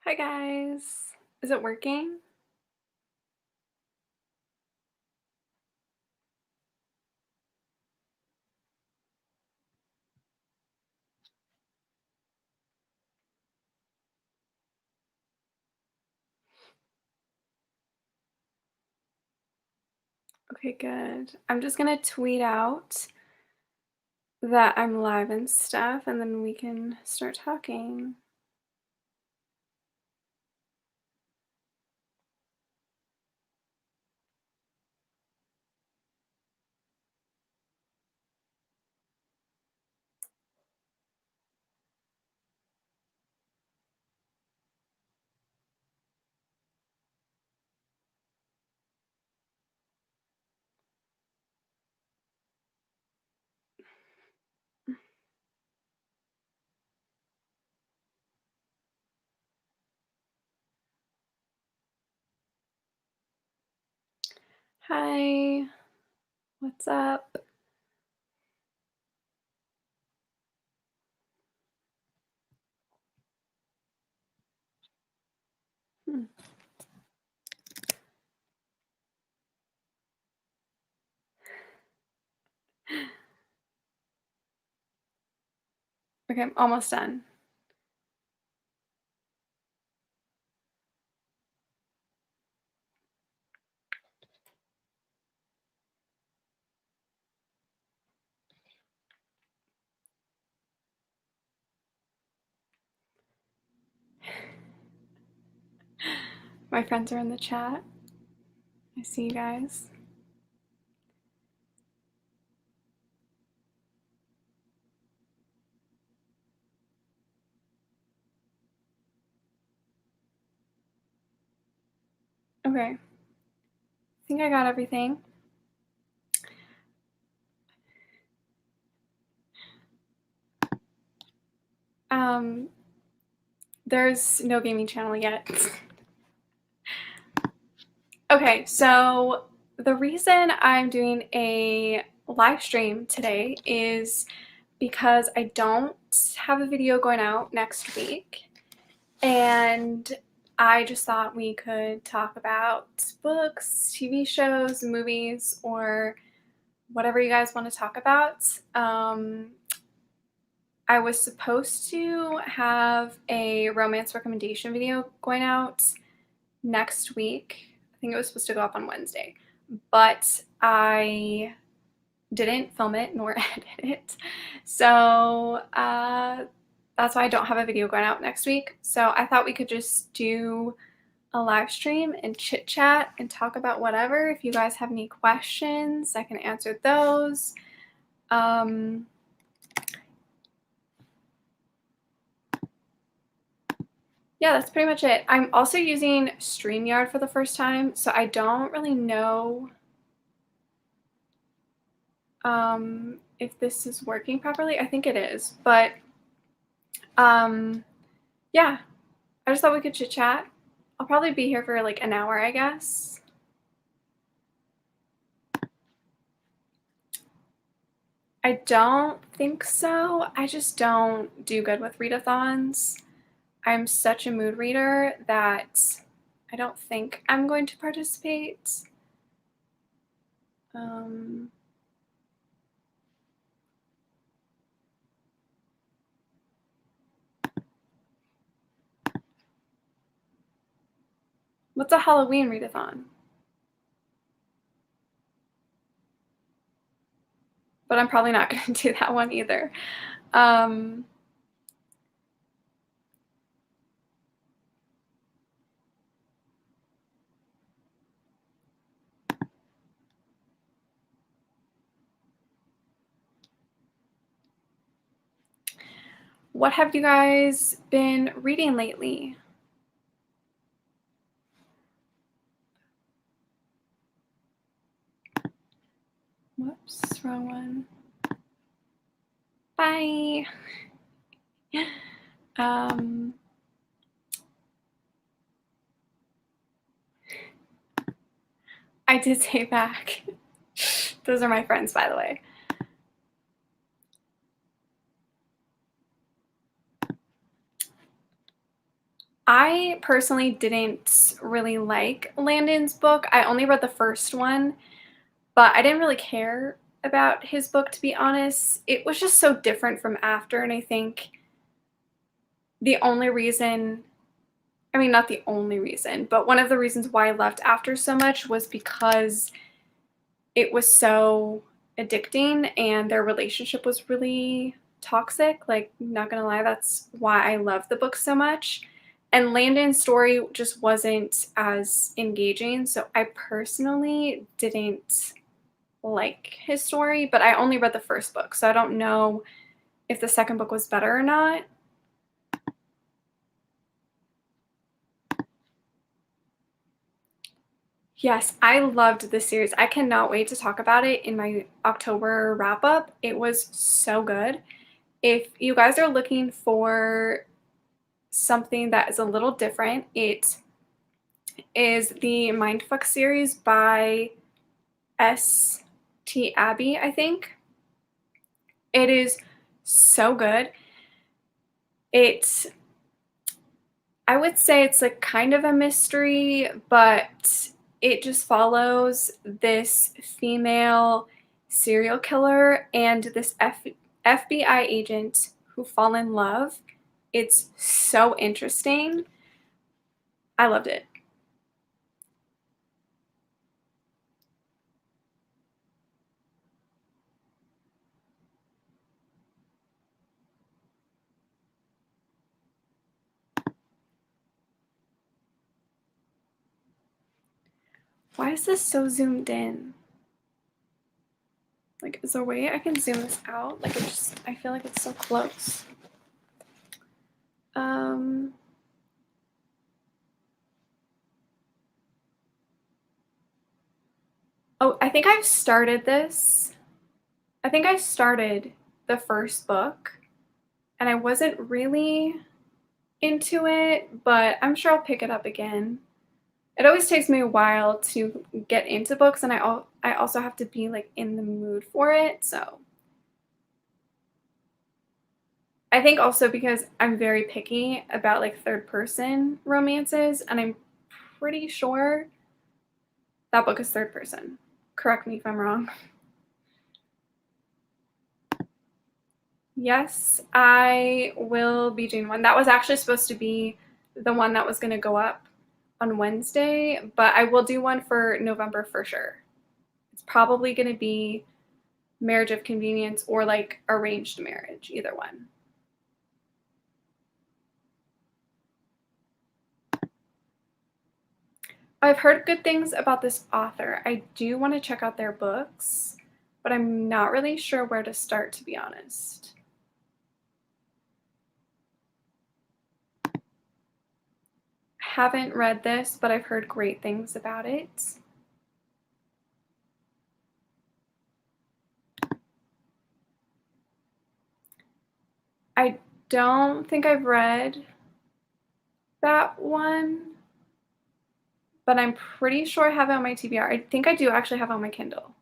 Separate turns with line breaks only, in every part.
Hi guys. Is it working? Okay, good. I'm just gonna tweet out that I'm live and stuff, and then we can start talking. Hi, what's up? Hmm. Okay, I'm almost done. My friends are in the chat. I see you guys. Okay, I think I got everything. Um, there's no gaming channel yet. Okay, so the reason I'm doing a live stream today is because I don't have a video going out next week, and I just thought we could talk about books, TV shows, movies, or whatever you guys want to talk about. I was supposed to have a romance recommendation video going out next week. I think it was supposed to go up on Wednesday, but I didn't film it nor edit it. So that's why I don't have a video going out next week. So I thought we could just do a live stream and chit chat and talk about whatever. If you guys have any questions, I can answer those. Yeah, that's pretty much it. I'm also using StreamYard for the first time, so I don't really know if this is working properly. I think it is, but yeah, I just thought we could chit chat. I'll probably be here for like an hour, I guess. I don't think so. I just don't do good with readathons. I'm such a mood reader that I don't think I'm going to participate. What's a Halloween readathon? But I'm probably not going to do that one either. What have you guys been reading lately? Whoops, wrong one. Bye. I did say back. Those are my friends, by the way. I personally didn't really like Landon's book. I only read the first one, but I didn't really care about his book, to be honest. It was just so different from After, and I think the only reason, I mean, not the only reason, but one of the reasons why I loved After so much was because it was so addicting and their relationship was really toxic. Like, not gonna lie, that's why I love the book so much. And Landon's story just wasn't as engaging, so I personally didn't like his story, but I only read the first book, so I don't know if the second book was better or not. Yes, I loved this series. I cannot wait to talk about it in my October wrap up. It was so good. If you guys are looking for something that is a little different, it is the Mindfuck series by S.T. Abbey, I think. It is so good. I would say it's like kind of a mystery, but it just follows this female serial killer and this FBI agent who fall in love. It's so interesting. I loved it. Why is this so zoomed in? Like, is there a way I can zoom this out? Like, I feel like it's so close. Um, oh, I think I've started this. I think I started the first book and I wasn't really into it, but I'm sure I'll pick it up again. It always takes me a while to get into books, and I also have to be like in the mood for it. So I think also because I'm very picky about like third person romances, and I'm pretty sure that book is third person. Correct me if I'm wrong. Yes, I will be doing one. That was actually supposed to be the one that was going to go up on Wednesday, but I will do one for November for sure. It's probably going to be Marriage of Convenience or like Arranged Marriage, either one. I've heard good things about this author. I do want to check out their books, but I'm not really sure where to start, to be honest. Haven't read this, but I've heard great things about it. I don't think I've read that one, but I'm pretty sure I have it on my TBR. I think I do actually have it on my Kindle.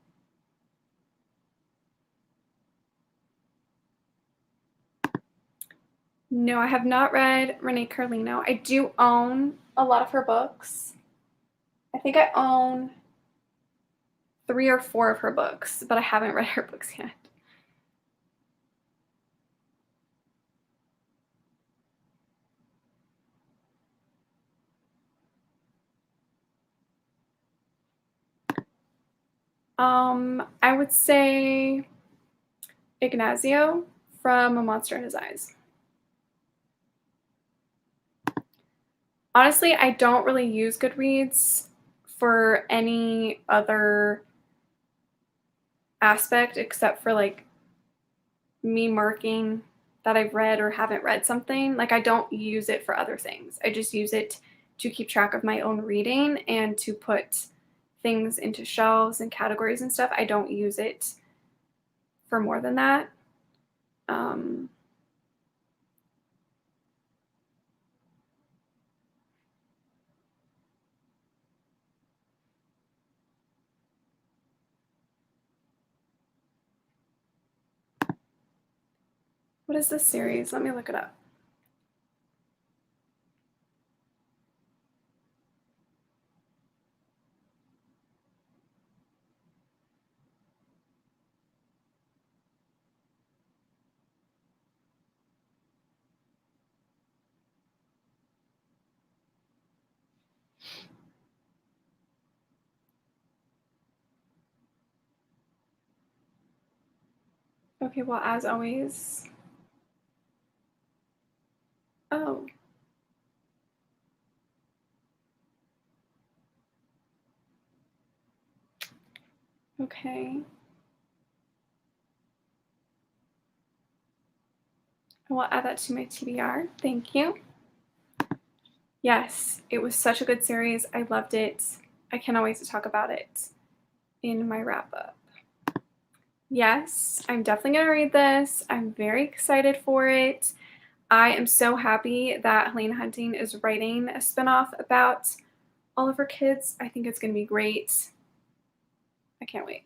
No, I have not read Renee Carlino. I do own a lot of her books. I think I own 3 or 4 of her books, but I haven't read her books yet. I would say Ignacio from A Monster in His Eyes. Honestly, I don't really use Goodreads for any other aspect except for like me marking that I've read or haven't read something. Like, I don't use it for other things. I just use it to keep track of my own reading and to put things into shelves and categories and stuff. I don't use it for more than that. Um, what is this series? Let me look it up. Okay, well, as always. Oh, okay. I will add that to my TBR. Thank you. Yes, it was such a good series. I loved it. I cannot wait to talk about it in my wrap up. Yes, I'm definitely going to read this. I'm very excited for it. I am so happy that Helena Hunting is writing a spinoff about all of her kids. I think it's going to be great. I can't wait.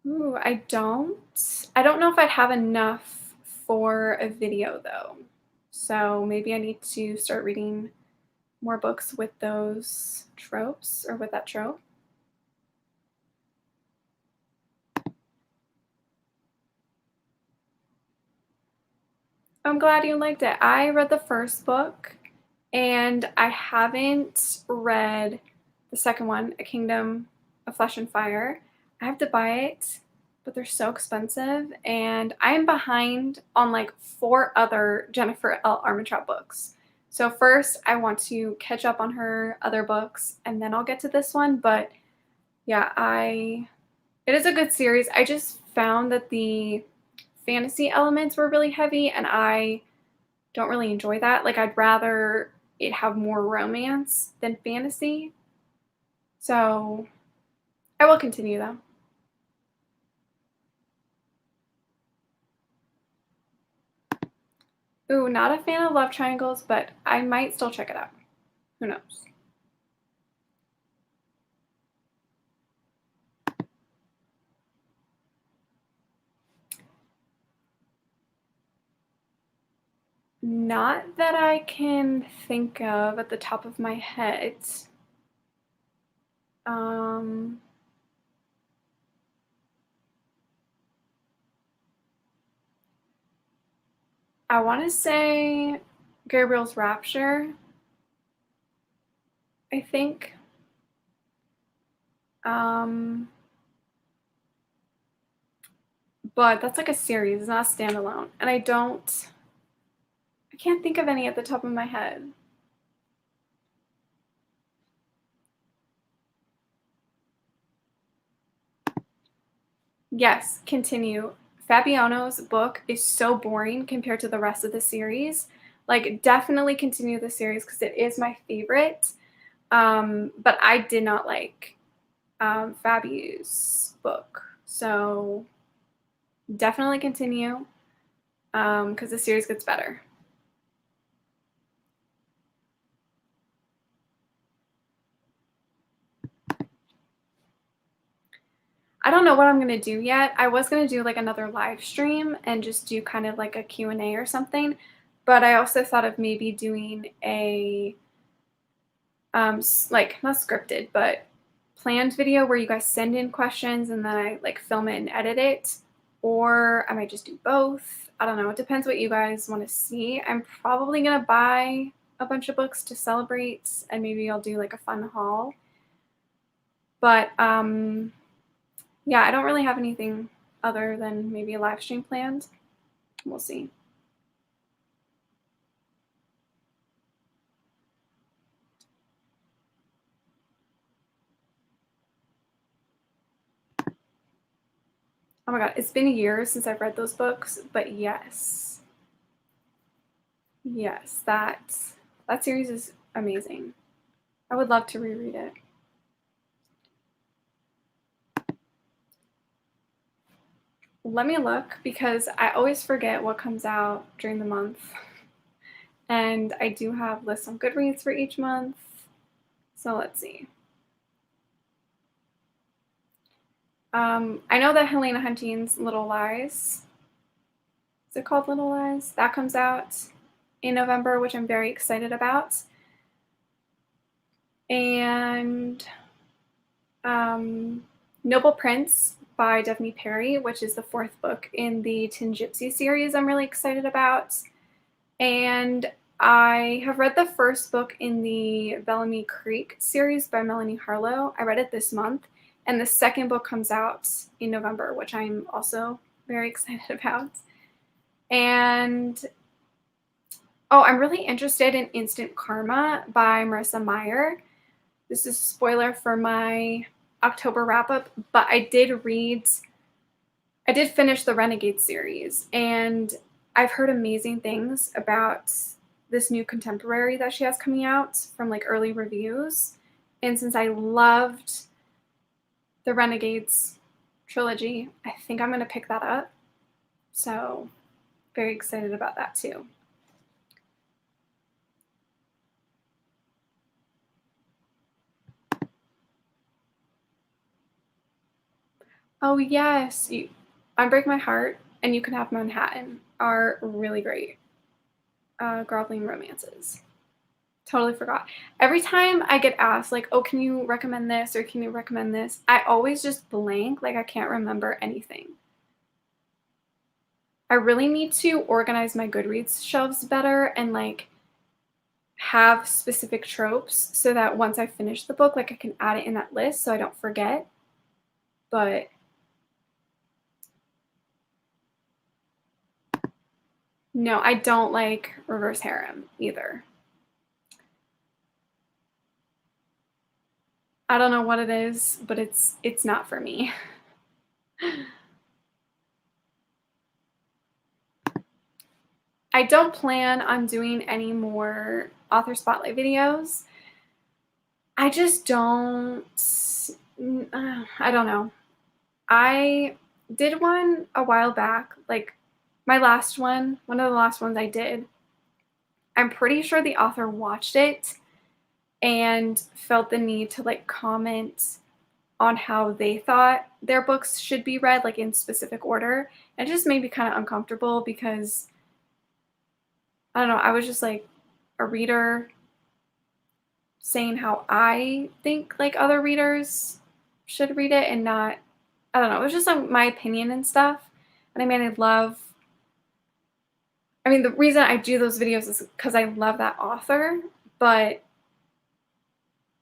Ooh, I don't know if I'd have enough for a video though. So maybe I need to start reading more books with those tropes or with that trope. I'm glad you liked it. I read the first book and I haven't read the second one, A Kingdom of Flesh and Fire. I have to buy it, but they're so expensive and I am behind on like 4 other Jennifer L. Armentrout books. So first I want to catch up on her other books and then I'll get to this one, but yeah, it is a good series. I just found that the fantasy elements were really heavy and I don't really enjoy that. Like I'd rather it have more romance than fantasy. So I will continue though. Ooh, not a fan of love triangles, but I might still check it out. Who knows? Not that I can think of at the top of my head. Um, I want to say Gabriel's Rapture, I think. Um, but that's like a series, it's not a standalone. And I can't think of any at the top of my head. Yes, continue. Fabiano's book is so boring compared to the rest of the series. Like, definitely continue the series because it is my favorite. But I did not like Fabi's book. So definitely continue because the series gets better. I don't know what I'm going to do yet. I was going to do like another live stream and just do kind of like a Q&A or something. But I also thought of maybe doing a like not scripted, but planned video where you guys send in questions and then I like film it and edit it. Or I might just do both. I don't know. It depends what you guys want to see. I'm probably going to buy a bunch of books to celebrate and maybe I'll do like a fun haul. But yeah, I don't really have anything other than maybe a live stream planned. We'll see. Oh my god, it's been years since I've read those books, but yes. Yes, that series is amazing. I would love to reread it. Let me look because I always forget what comes out during the month. And I do have lists on Goodreads for each month. So let's see. I know that Helena Hunting's Little Lies, is it called Little Lies? That comes out in November, which I'm very excited about. And Noble Prince by Daphne Perry, which is the 4th book in the Tin Gypsy series, I'm really excited about. And I have read the first book in the Bellamy Creek series by Melanie Harlow. I read it this month, And the second book comes out in November, which I'm also very excited about. And oh, I'm really interested in Instant Karma by Marissa Meyer. This is a spoiler for my October wrap up, but I did finish the Renegade series, and I've heard amazing things about this new contemporary that she has coming out from like early reviews. And since I loved the Renegades trilogy, I think I'm going to pick that up. So, very excited about that too. Oh, yes. Unbreak My Heart and You Can Have Manhattan are really great groveling romances. Totally forgot. Every time I get asked, like, oh, can you recommend this or can you recommend this? I always just blank, like, I can't remember anything. I really need to organize my Goodreads shelves better and, like, have specific tropes so that once I finish the book, like, I can add it in that list so I don't forget. But no, I don't like reverse harem either. I don't know what it is, but it's not for me. I don't plan on doing any more author spotlight videos. I just don't. I don't know. I did one a while back, like my last one of the last ones I did. I'm pretty sure the author watched it and felt the need to like comment on how they thought their books should be read, like in specific order. It just made me kind of uncomfortable because I don't know, I was just like a reader saying how I think like other readers should read it and not, I don't know, it was just like my opinion and stuff. And I mean, the reason I do those videos is because I love that author, but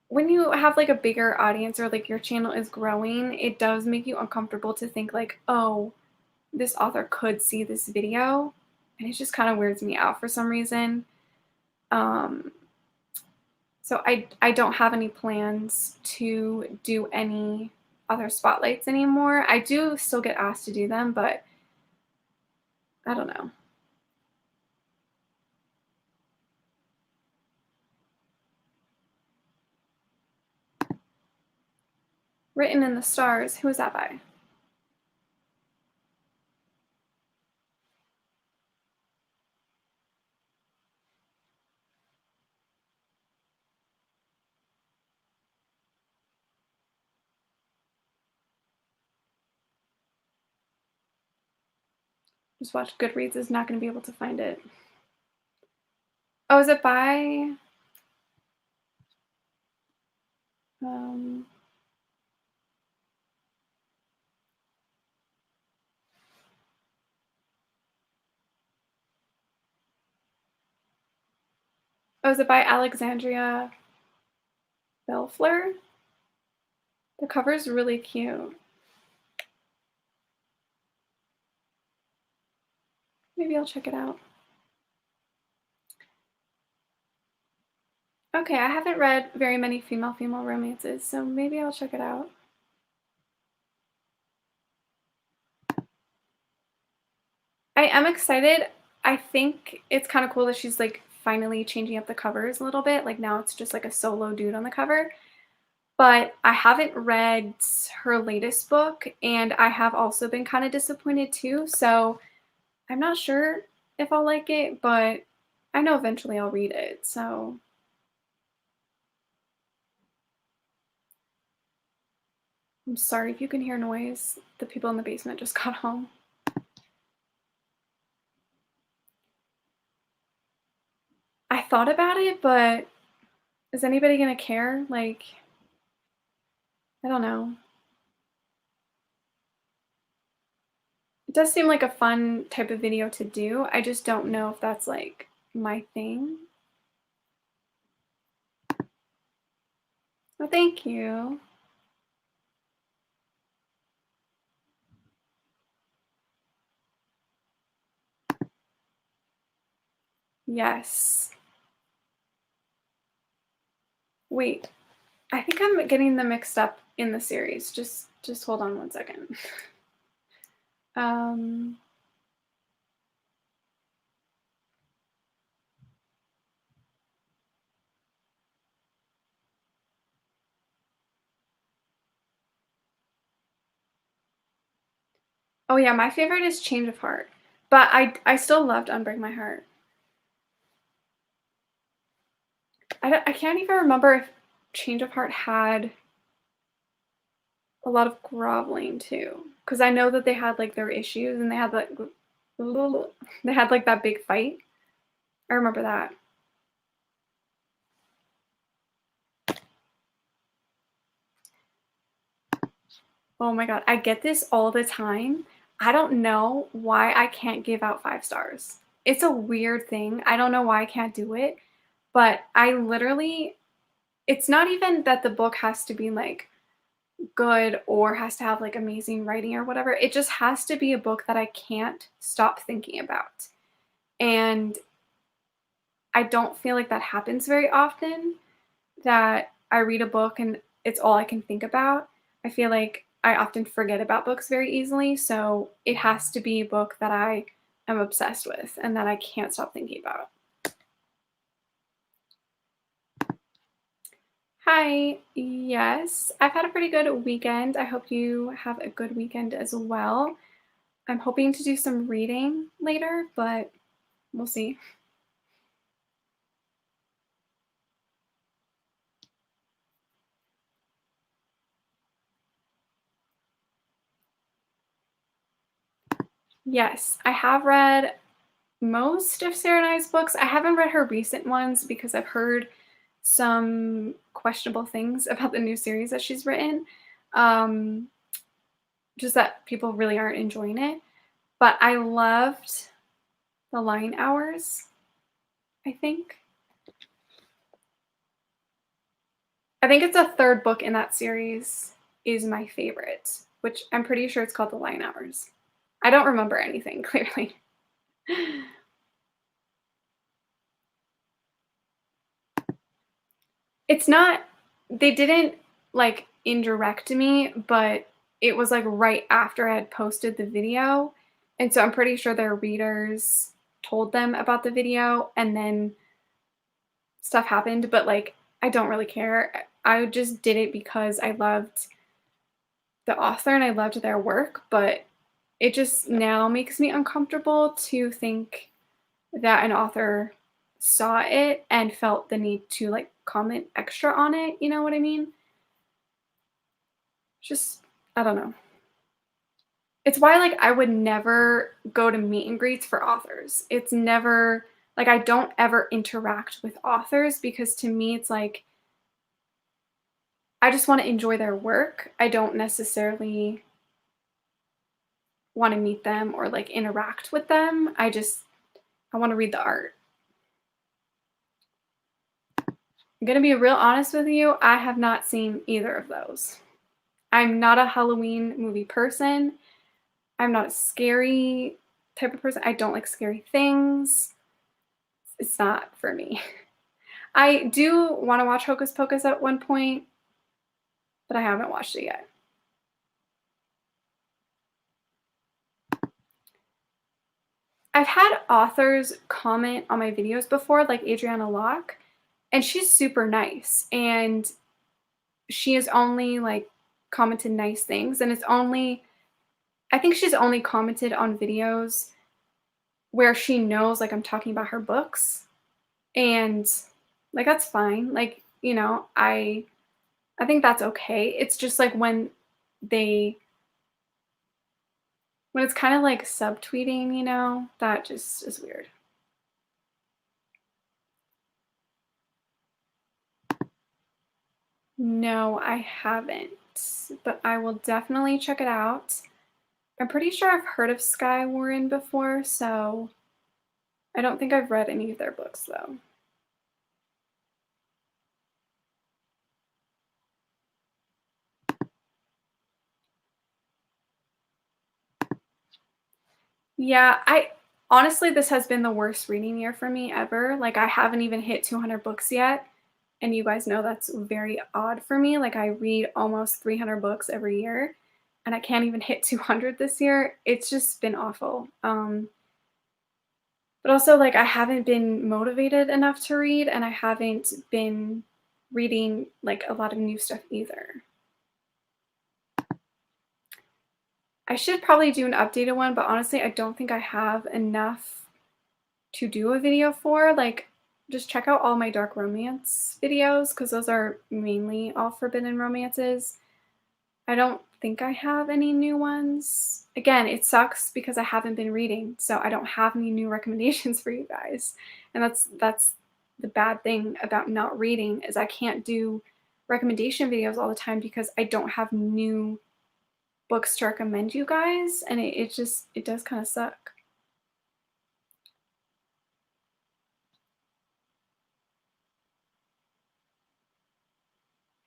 when you have like a bigger audience or like your channel is growing, it does make you uncomfortable to think like, oh, this author could see this video. And it just kind of weirds me out for some reason. Um, so I don't have any plans to do any other spotlights anymore. I do still get asked to do them, but I don't know. Written in the Stars, who is that by? Just watch Goodreads is not going to be able to find it. Oh, is it by? Um, oh, is it by Alexandria Belfleur? The cover is really cute. Maybe I'll check it out. Okay, I haven't read very many female romances, so maybe I'll check it out. I am excited. I think it's kind of cool that she's like finally changing up the covers a little bit. Like now it's just like a solo dude on the cover. But I haven't read her latest book, and I have also been kind of disappointed too. So I'm not sure if I'll like it, but I know eventually I'll read it. So I'm sorry if you can hear noise. The people in the basement just got home. I thought about it, but is anybody gonna care? Like, I don't know. It does seem like a fun type of video to do. I just don't know if that's like my thing. Well, thank you. Yes. Wait, I think I'm getting them mixed up in the series. Just hold on one second. Um, oh yeah, my favorite is Change of Heart, but I still loved Unbreak My Heart. I can't even remember if Change of Heart had a lot of groveling too, because I know that they had like their issues and they had like they had like that big fight. I remember that. Oh my god, I get this all the time. I don't know why I can't give out 5 stars. It's a weird thing. I don't know why I can't do it, but I literally, it's not even that the book has to be like good or has to have like amazing writing or whatever. It just has to be a book that I can't stop thinking about. And I don't feel like that happens very often, that I read a book and it's all I can think about. I feel like I often forget about books very easily, so it has to be a book that I am obsessed with and that I can't stop thinking about. Hi, yes, I've had a pretty good weekend. I hope you have a good weekend as well. I'm hoping to do some reading later, but we'll see. Yes, I have read most of Sarah and I's books. I haven't read her recent ones because I've heard some questionable things about the new series that she's written. Um, just that people really aren't enjoying it. But I loved The Line Hours, I think. I think it's a third book in that series is my favorite, which I'm pretty sure it's called The Line Hours. I don't remember anything, clearly. It's not, they didn't like indirect me, but it was like right after I had posted the video. And so I'm pretty sure their readers told them about the video and then stuff happened, but like I don't really care. I just did it because I loved the author and I loved their work, but it just now makes me uncomfortable to think that an author saw it and felt the need to like comment extra on it, you know what I mean? Just, I don't know. It's why like I would never go to meet and greets for authors. It's never like I don't ever interact with authors because to me it's like I just want to enjoy their work. I don't necessarily want to meet them or like interact with them. I want to read the art. I'm going to be real honest with you, I have not seen either of those. I'm not a Halloween movie person. I'm not a scary type of person. I don't like scary things. It's not for me. I do want to watch Hocus Pocus at one point, but I haven't watched it yet. I've had authors comment on my videos before, like Adriana Locke, and she's super nice. And she has only like commented nice things. And it's only, I think she's only commented on videos where she knows like I'm talking about her books. And like that's fine. Like, you know, I think that's okay. It's just like they when it's kind of like subtweeting, you know, that just is weird. No, I haven't, but I will definitely check it out. I'm pretty sure I've heard of Sky Warren before, so I don't think I've read any of their books though. Yeah, Honestly, this has been the worst reading year for me ever. Like, I haven't even hit 200 books yet, and you guys know that's very odd for me. Like, I read almost 300 books every year, and I can't even hit 200 this year. It's just been awful. But also, like, I haven't been motivated enough to read, and I haven't been reading, like, a lot of new stuff either. I should probably do an updated one, but honestly, I don't think I have enough to do a video for. Like, just check out all my dark romance videos because those are mainly all forbidden romances. I don't think I have any new ones. Again, it sucks because I haven't been reading, so I don't have any new recommendations for you guys. And that's the bad thing about not reading is I can't do recommendation videos all the time because I don't have new books to recommend you guys, and it does kind of suck.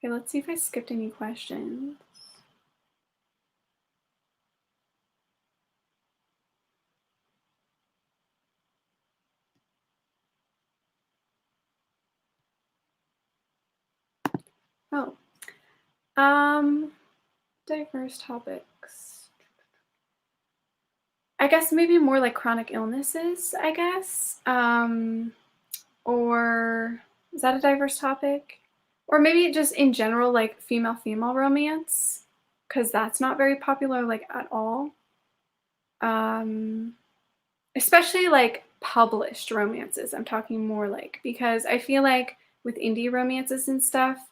Okay, let's see if I skipped any questions. Oh, um, diverse topics. I guess maybe more like chronic illnesses, I guess. Or is that a diverse topic? Or maybe just in general, like female-female romance, because that's not very popular, like at all. Um, Especially like published romances. I'm talking more like, because I feel like with indie romances and stuff,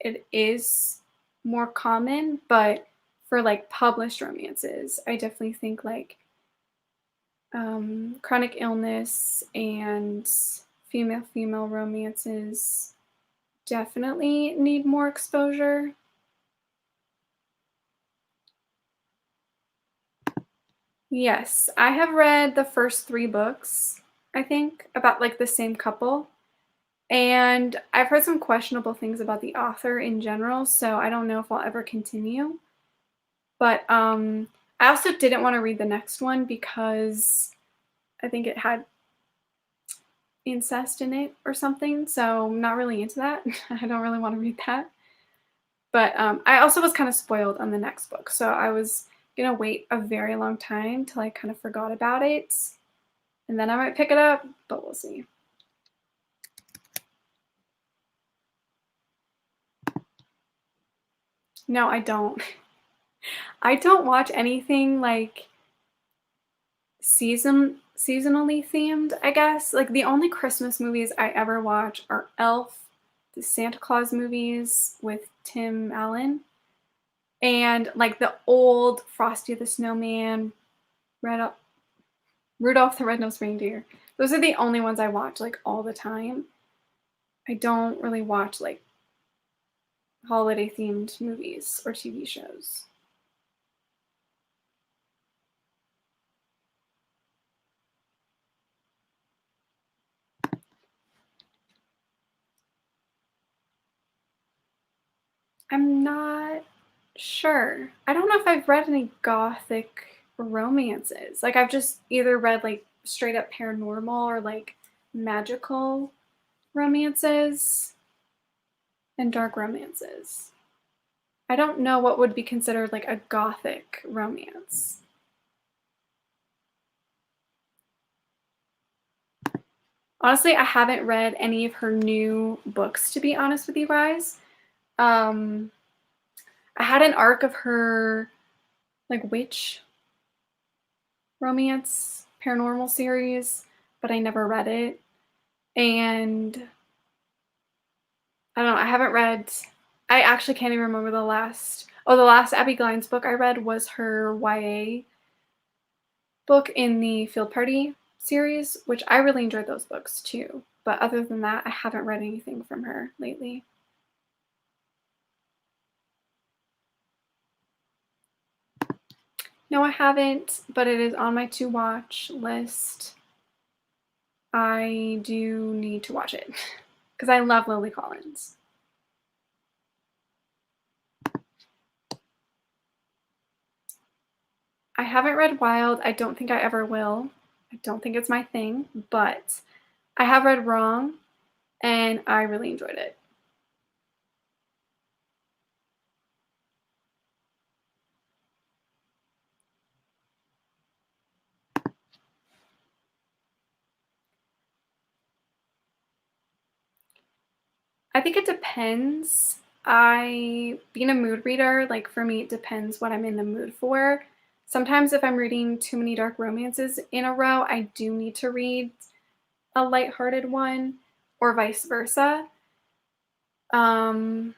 it is more common, but for like published romances, I definitely think like chronic illness and female-female romances definitely need more exposure. Yes, I have read the first 3 books, I think, about, like, the same couple, and I've heard some questionable things about the author in general, so I don't know if I'll ever continue. But, I also didn't wanna read the next one because I think it had incest in it or something, so I'm not really into that. I don't really wanna read that. But, I also was kinda spoiled on the next book, so I was gonna wait a very long time till I kind of forgot about it, and then I might pick it up, but we'll see. No, I don't. I don't watch anything, like, seasonally themed, I guess. Like, the only Christmas movies I ever watch are Elf, the Santa Claus movies with Tim Allen, and, like, the old Frosty the Snowman, Red Rudolph the Red-Nosed Reindeer. Those are the only ones I watch, like, all the time. I don't really watch, like, holiday-themed movies or TV shows. I'm not sure. I don't know if I've read any gothic romances. Like, I've just either read, like, straight up paranormal or, like, magical romances and dark romances. I don't know what would be considered, like, a gothic romance. Honestly, I haven't read any of her new books, to be honest with you guys. Um, I had an arc of her, like, witch romance paranormal series, but I never read it. And I don't know, I haven't read I actually can't even remember the last Abby Glines book I read was her YA book in the Field Party series, which I really enjoyed those books too. But other than that, I haven't read anything from her lately. No, I haven't, but it is on my to watch list. I do need to watch it because I love Lily Collins. I haven't read Wild. I don't think I ever will. I don't think it's my thing, but I have read Wrong and I really enjoyed it. I think it depends. Being a mood reader, like for me, it depends what I'm in the mood for. Sometimes if I'm reading too many dark romances in a row, I do need to read a lighthearted one or vice versa. Um,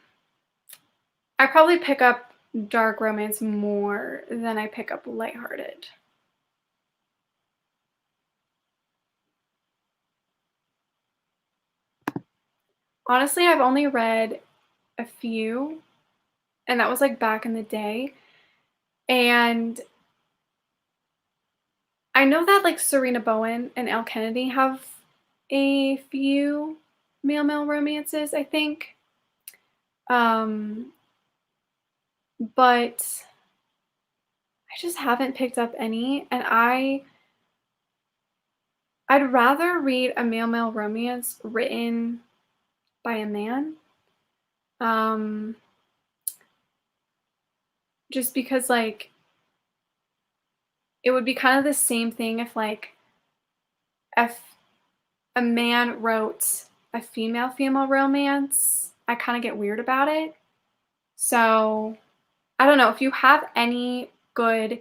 I probably pick up dark romance more than I pick up lighthearted. Honestly, I've only read a few, and that was like back in the day. And I know that like Serena Bowen and Elle Kennedy have a few male romances, I think. Um, but I just haven't picked up any, and I'd rather read a male romance written by a man. Um, just because like it would be kind of the same thing if a man wrote a female romance. I kind of get weird about it. So, I don't know if you have any good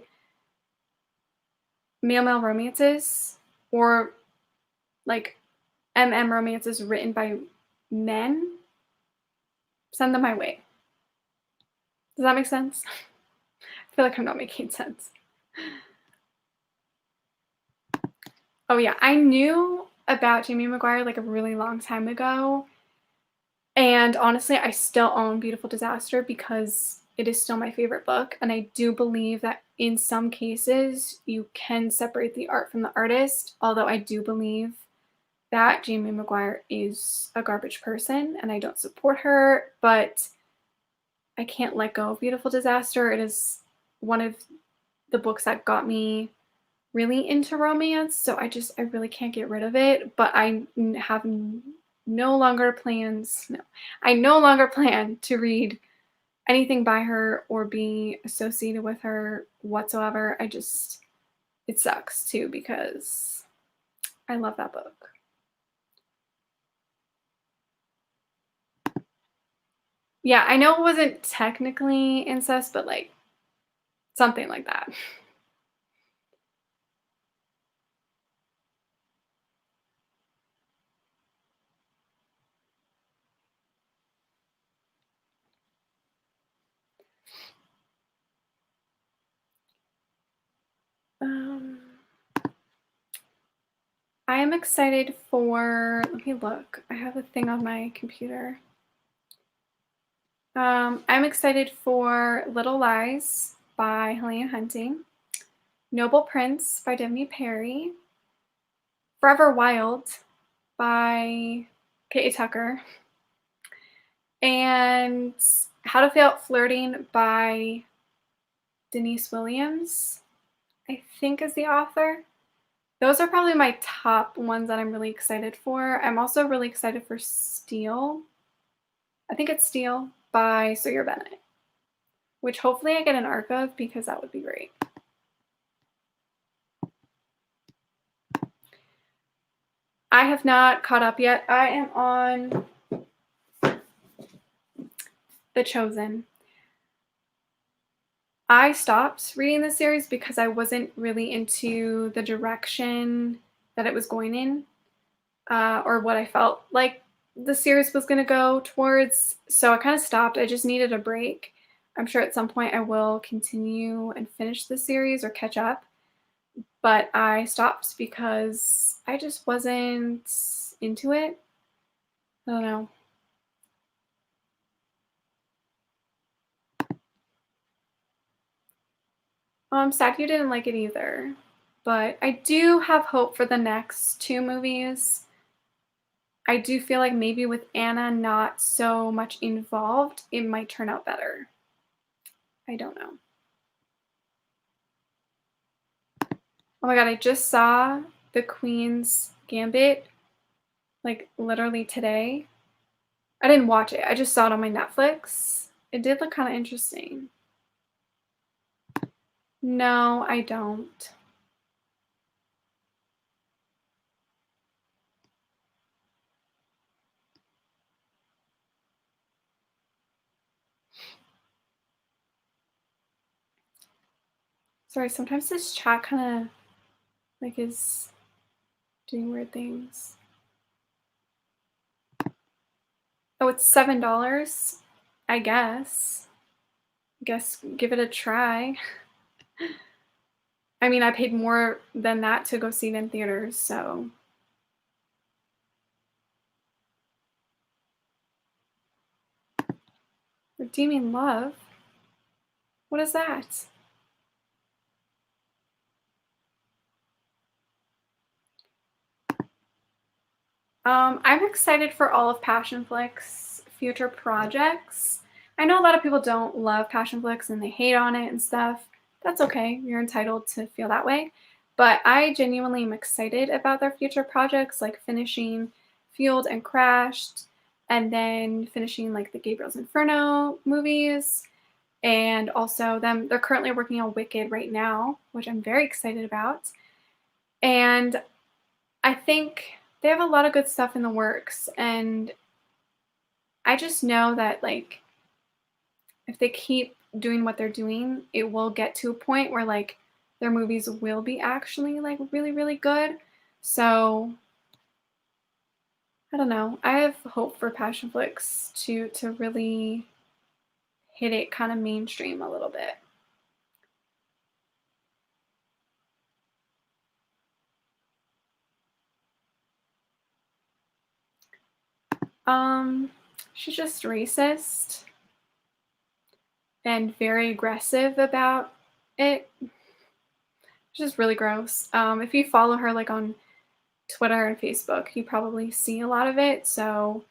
male romances or like romances written by men, send them my way. Does that make sense? I feel like I'm not making sense. Oh yeah, I knew about Jamie Maguire like a really long time ago. And honestly, I still own Beautiful Disaster because it is still my favorite book. And I do believe that in some cases you can separate the art from the artist, although I do believe that Jamie Maguire is a garbage person and I don't support her, but I can't let go of Beautiful Disaster. It is one of the books that got me really into romance, so I really can't get rid of it, but have no longer plans. No. I no longer plan to read anything by her or be associated with her whatsoever. It sucks too because I love that book. Yeah, I know it wasn't technically incest, but like something like that. Um, I am excited for, let me look. I have a thing on my computer. I'm excited for Little Lies by Helena Hunting, Noble Prince by Devney Perry, Forever Wild by Katie Tucker, and How to Fail at Flirting by Denise Williams, I think is the author. Those are probably my top ones that I'm really excited for. I'm also really excited for Steel. I think it's Steel by Sawyer Bennett, which hopefully I get an arc of because that would be great. I have not caught up yet. I am on The Chosen. I stopped reading the series because I wasn't really into the direction that it was going in, or what I felt like the series was going to go towards. So I kind of stopped. I just needed a break. I'm sure at some point I will continue and finish the series or catch up. But I stopped because I just wasn't into it. I don't know. I'm sad you didn't like it either. But I do have hope for the next two movies. I do feel like maybe with Anna not so much involved, it might turn out better. I don't know. Oh my god, I just saw The Queen's Gambit, like, literally today. I didn't watch it, I just saw it on my Netflix. It did look kinda interesting. No, I don't. Sorry, sometimes this chat kinda, like, is doing weird things. Oh, it's $7? I guess. Guess give it a try. I mean, I paid more than that to go see it in theaters, so redeeming love? What is that? I'm excited for all of Passionflix future projects. I know a lot of people don't love Passionflix and they hate on it and stuff. That's okay. You're entitled to feel that way. But I genuinely am excited about their future projects, like finishing Fueled and Crashed, and then finishing like the Gabriel's Inferno movies. And also they're currently working on Wicked right now, which I'm very excited about. And I think they have a lot of good stuff in the works, and I just know that, like, if they keep doing what they're doing, it will get to a point where, like, their movies will be actually, like, really, really good. So, I don't know. I have hope for Passionflix to really hit it kinda mainstream a little bit. Um, she's just racist and very aggressive about it. It's just really gross. If you follow her, like, on Twitter and Facebook, you probably see a lot of it. So,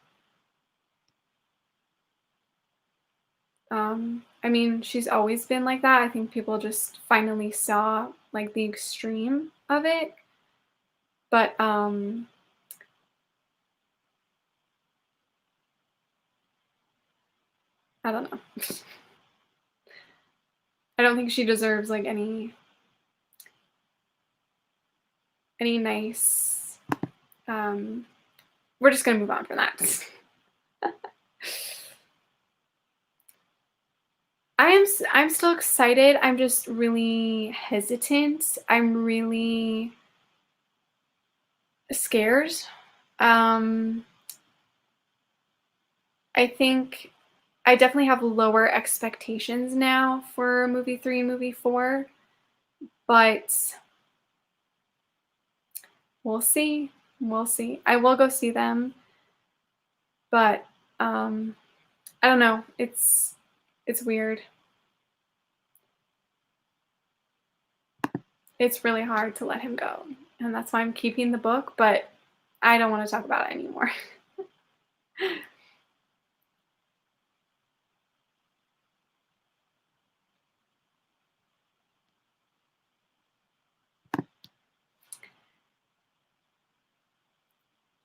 I mean, she's always been like that. I think people just finally saw like the extreme of it. But I don't know. I don't think she deserves like any nice. Um, we're just gonna move on from that. I'm still excited. I'm just really hesitant. I'm really scared. Um, I think I definitely have lower expectations now for movie 3 and movie 4, but we'll see. We'll see. I will go see them, but um I don't know. It's weird. It's really hard to let him go. And that's why I'm keeping the book, but I don't want to talk about it anymore.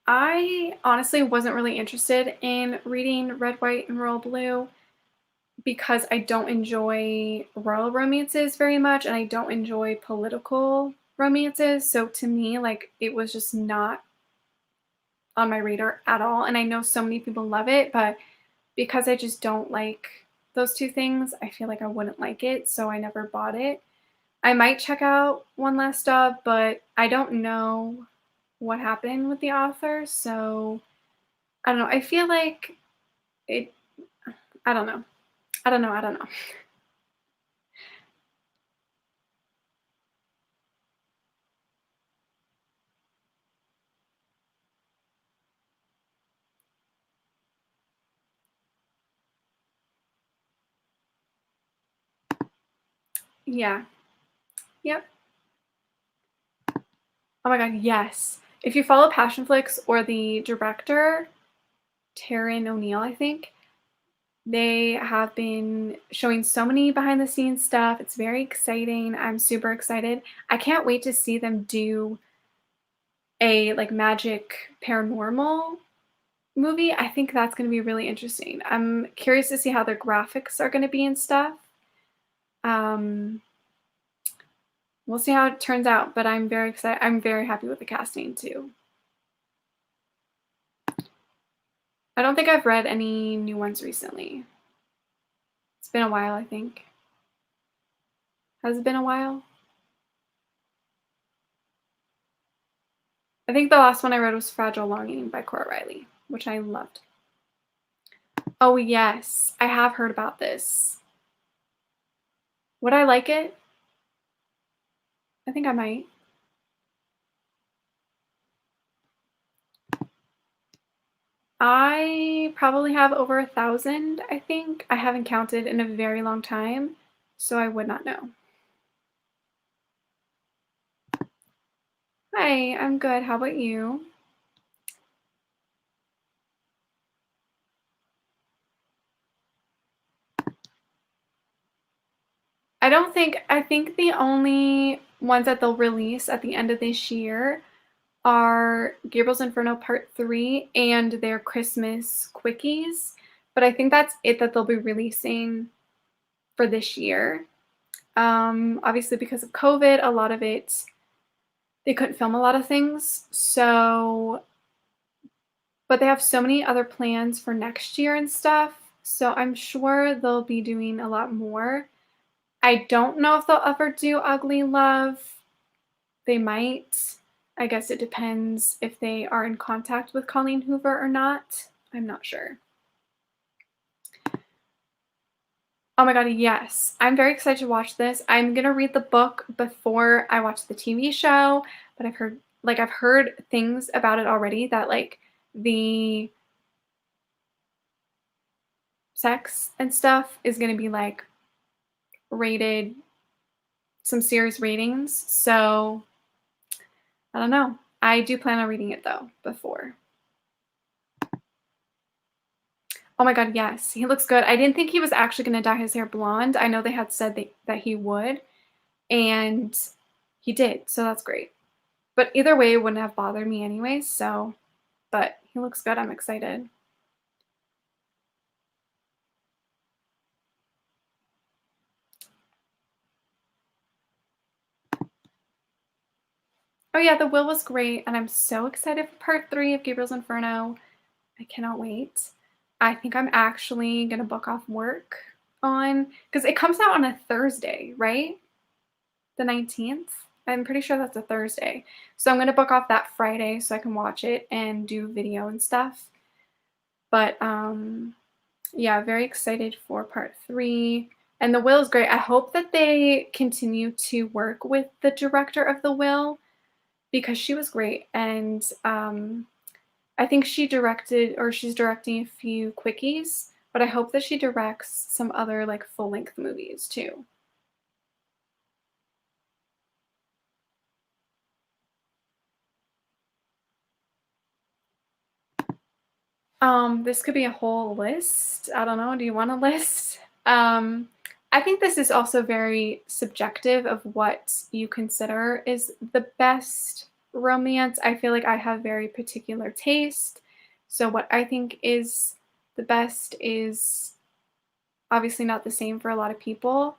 I honestly wasn't really interested in reading Red, White, and Royal Blue because I don't enjoy royal romances very much and I don't enjoy political romances. So to me, like, it was just not on my radar at all. And I know so many people love it, but because I just don't like those two things, I feel like I wouldn't like it. So I never bought it. I might check out One Last Stop, but I don't know what happened with the author. So I don't know. I feel like it, I don't know. I don't know. I don't know. Yeah. Yep. Oh my god, yes. If you follow Passionflix or the director, Taryn O'Neill, I think, they have been showing so many behind the scenes stuff. It's very exciting. I'm super excited. I can't wait to see them do a like magic paranormal movie. I think that's going to be really interesting. I'm curious to see how their graphics are going to be and stuff. Um, we'll see how it turns out, but I'm very excited. I'm very happy with the casting too. I don't think I've read any new ones recently. It's been a while, I think. Has it been a while? I think the last one I read was Fragile Longing by Cora Riley, which I loved. Oh, yes. I have heard about this. Would I like it? I think I might. I probably have over 1,000, I think. I haven't counted in a very long time, so I would not know. Hi, I'm good. How about you? I think the only ones that they'll release at the end of this year are Gabriel's Inferno Part 3 and their Christmas quickies. But I think that's it that they'll be releasing for this year. Obviously, because of COVID, a lot of it, they couldn't film a lot of things. So, but they have so many other plans for next year and stuff. So I'm sure they'll be doing a lot more. I don't know if they'll ever do Ugly Love. They might. I guess it depends if they are in contact with Colleen Hoover or not. I'm not sure. Oh my god, yes. I'm very excited to watch this. I'm going to read the book before I watch the TV show, but I've heard things about it already that like the sex and stuff is going to be like rated some serious ratings. So, I don't know. I do plan on reading it though before. Oh my god, yes. He looks good. I didn't think he was actually going to dye his hair blonde. I know they had said that he would, and he did. So that's great. But either way, it wouldn't have bothered me anyway. So, but he looks good. I'm excited. Oh yeah, the will was great, and I'm so excited for part 3 of Gabriel's Inferno. I cannot wait. I think I'm actually gonna book off work on because it comes out on a Thursday, right? The 19th. I'm pretty sure that's a Thursday. So I'm gonna book off that Friday so I can watch it and do video and stuff. But yeah, very excited for part 3. And the will is great. I hope that they continue to work with the director of the will because she was great. And I think she directed or she's directing a few quickies, but I hope that she directs some other like full-length movies too. This could be a whole list. I don't know. Do you want a list? I think this is also very subjective of what you consider is the best romance. I feel like I have very particular taste. So what I think is the best is obviously not the same for a lot of people.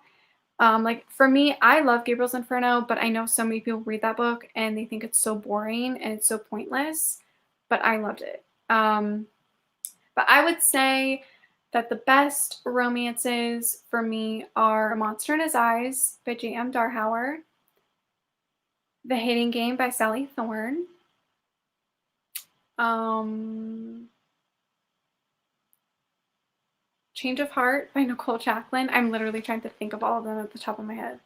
Like for me, I love Gabriel's Inferno, but I know so many people read that book and they think it's so boring and it's so pointless, but I loved it. But I would say that the best romances for me are A Monster in His Eyes by J.M. Darhauer, The Hating Game by Sally Thorne, um, Change of Heart by Nicole Jacqueline. I'm literally trying to think of all of them at the top of my head.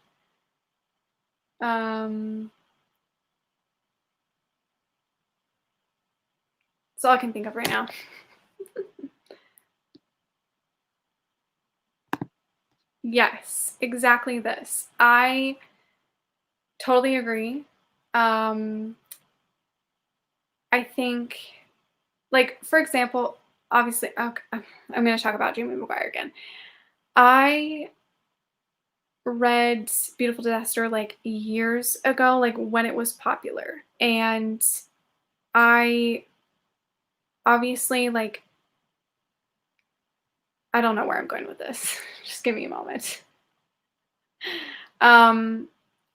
That's all I can think of right now. Yes, exactly this. I totally agree. I think, like, for example, obviously, okay, I'm going to talk about Jamie Maguire again. I read Beautiful Disaster like years ago, like when it was popular. And I obviously, like, I don't know where I'm going with this. Just give me a moment. Um,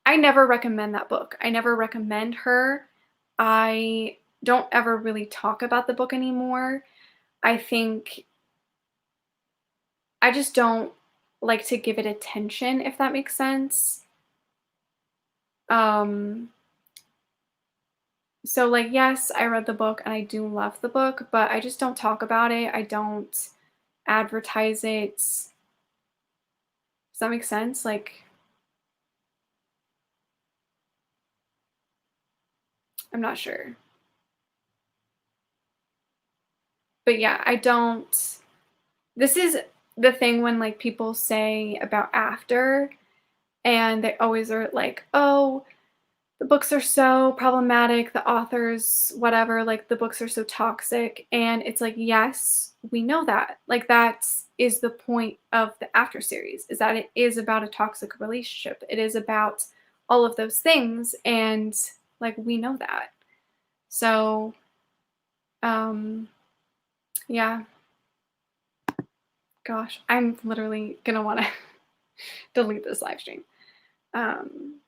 I never recommend that book. I never recommend her. I don't ever really talk about the book anymore. I think I just don't like to give it attention, if that makes sense. Um, so like, yes, I read the book and I do love the book, but I just don't talk about it. I don't advertise it. Does that make sense? Like, I'm not sure. But yeah, I don't. This is the thing when like people say about after, and they always are like, oh, the books are so problematic, the authors, whatever, like the books are so toxic. And it's like, yes, we know that. Like, that is the point of the After series, is that it is about a toxic relationship. It is about all of those things. And like, we know that. So, um, yeah, gosh, I'm literally gonna want to delete this live stream. Um,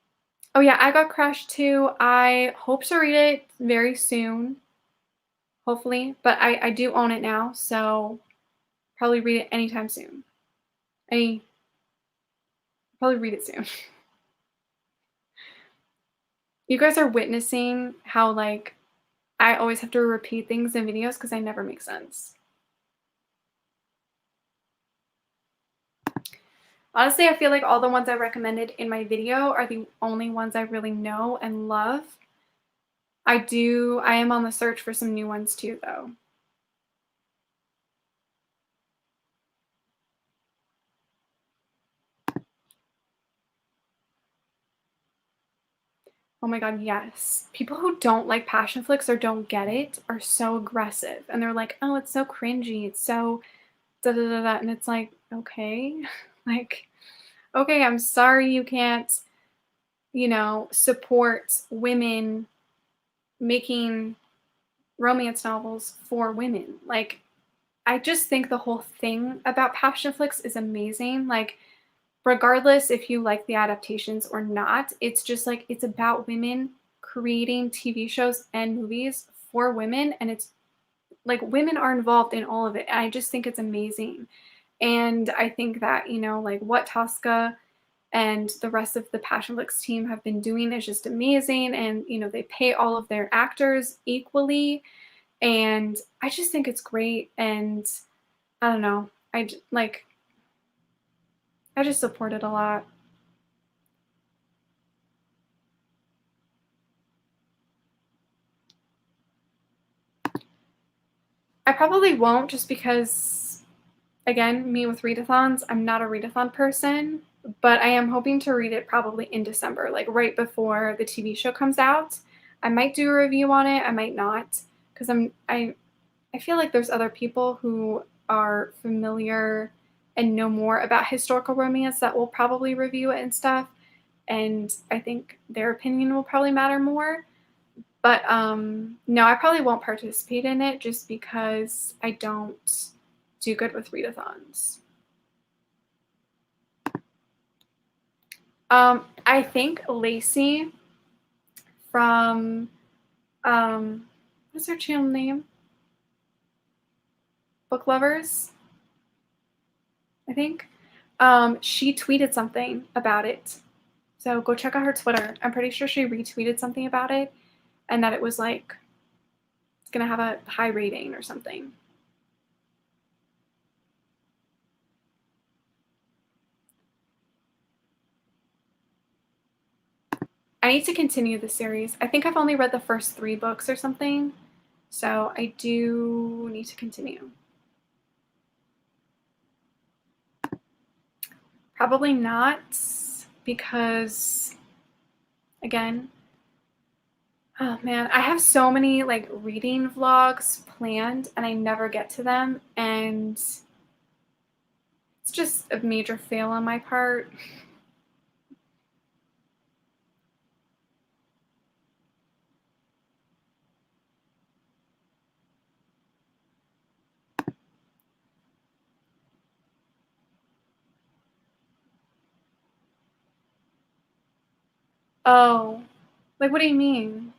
oh yeah, I Got Crushed too. I hope to read it very soon, hopefully, but I do own it now, so probably read it anytime soon. I probably read it soon. You guys are witnessing how like I always have to repeat things in videos because I never make sense. Honestly, I feel like all the ones I recommended in my video are the only ones I really know and love. I am on the search for some new ones too, though. Oh my God, yes. People who don't like Passionflix or don't get it are so aggressive. And they're like, oh, it's so cringy. It's so da da da da. And it's like, okay. Like, okay, I'm sorry you can't, support women making romance novels for women. Like, I just think the whole thing about Passionflix is amazing. Like, regardless if you like the adaptations or not, it's just like it's about women creating TV shows and movies for women, and it's like women are involved in all of it. And I just think it's amazing. And I think that, like what Tosca and the rest of the Passionflix team have been doing is just amazing. And, they pay all of their actors equally. And I just think it's great. And I don't know. I just support it a lot. I probably won't just because, again, me with readathons, I'm not a readathon person, but I am hoping to read it probably in December, like right before the TV show comes out. I might do a review on it, I might not, because I feel like there's other people who are familiar and know more about historical romance that will probably review it and stuff, and I think their opinion will probably matter more. But no, I probably won't participate in it just because I don't do good with readathons. I think Lacey from what's her channel name? Book Lovers, I think. She tweeted something about it. So go check out her Twitter. I'm pretty sure she retweeted something about it and that it was like it's gonna have a high rating or something. I need to continue the series. I think I've only read the first 3 books or something, so I do need to continue. Probably not, because, again, oh man, I have so many like reading vlogs planned and I never get to them, and it's just a major fail on my part. Oh, like, what do you mean?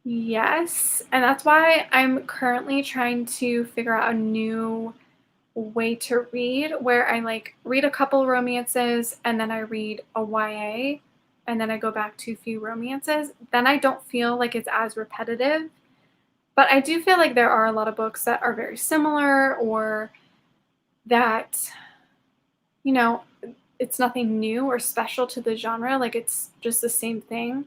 Yes, and that's why I'm currently trying to figure out a new way to read where I like read a couple romances and then I read a YA and then I go back to a few romances. Then I don't feel like it's as repetitive. But I do feel like there are a lot of books that are very similar or that, you know, it's nothing new or special to the genre. Like it's just the same thing.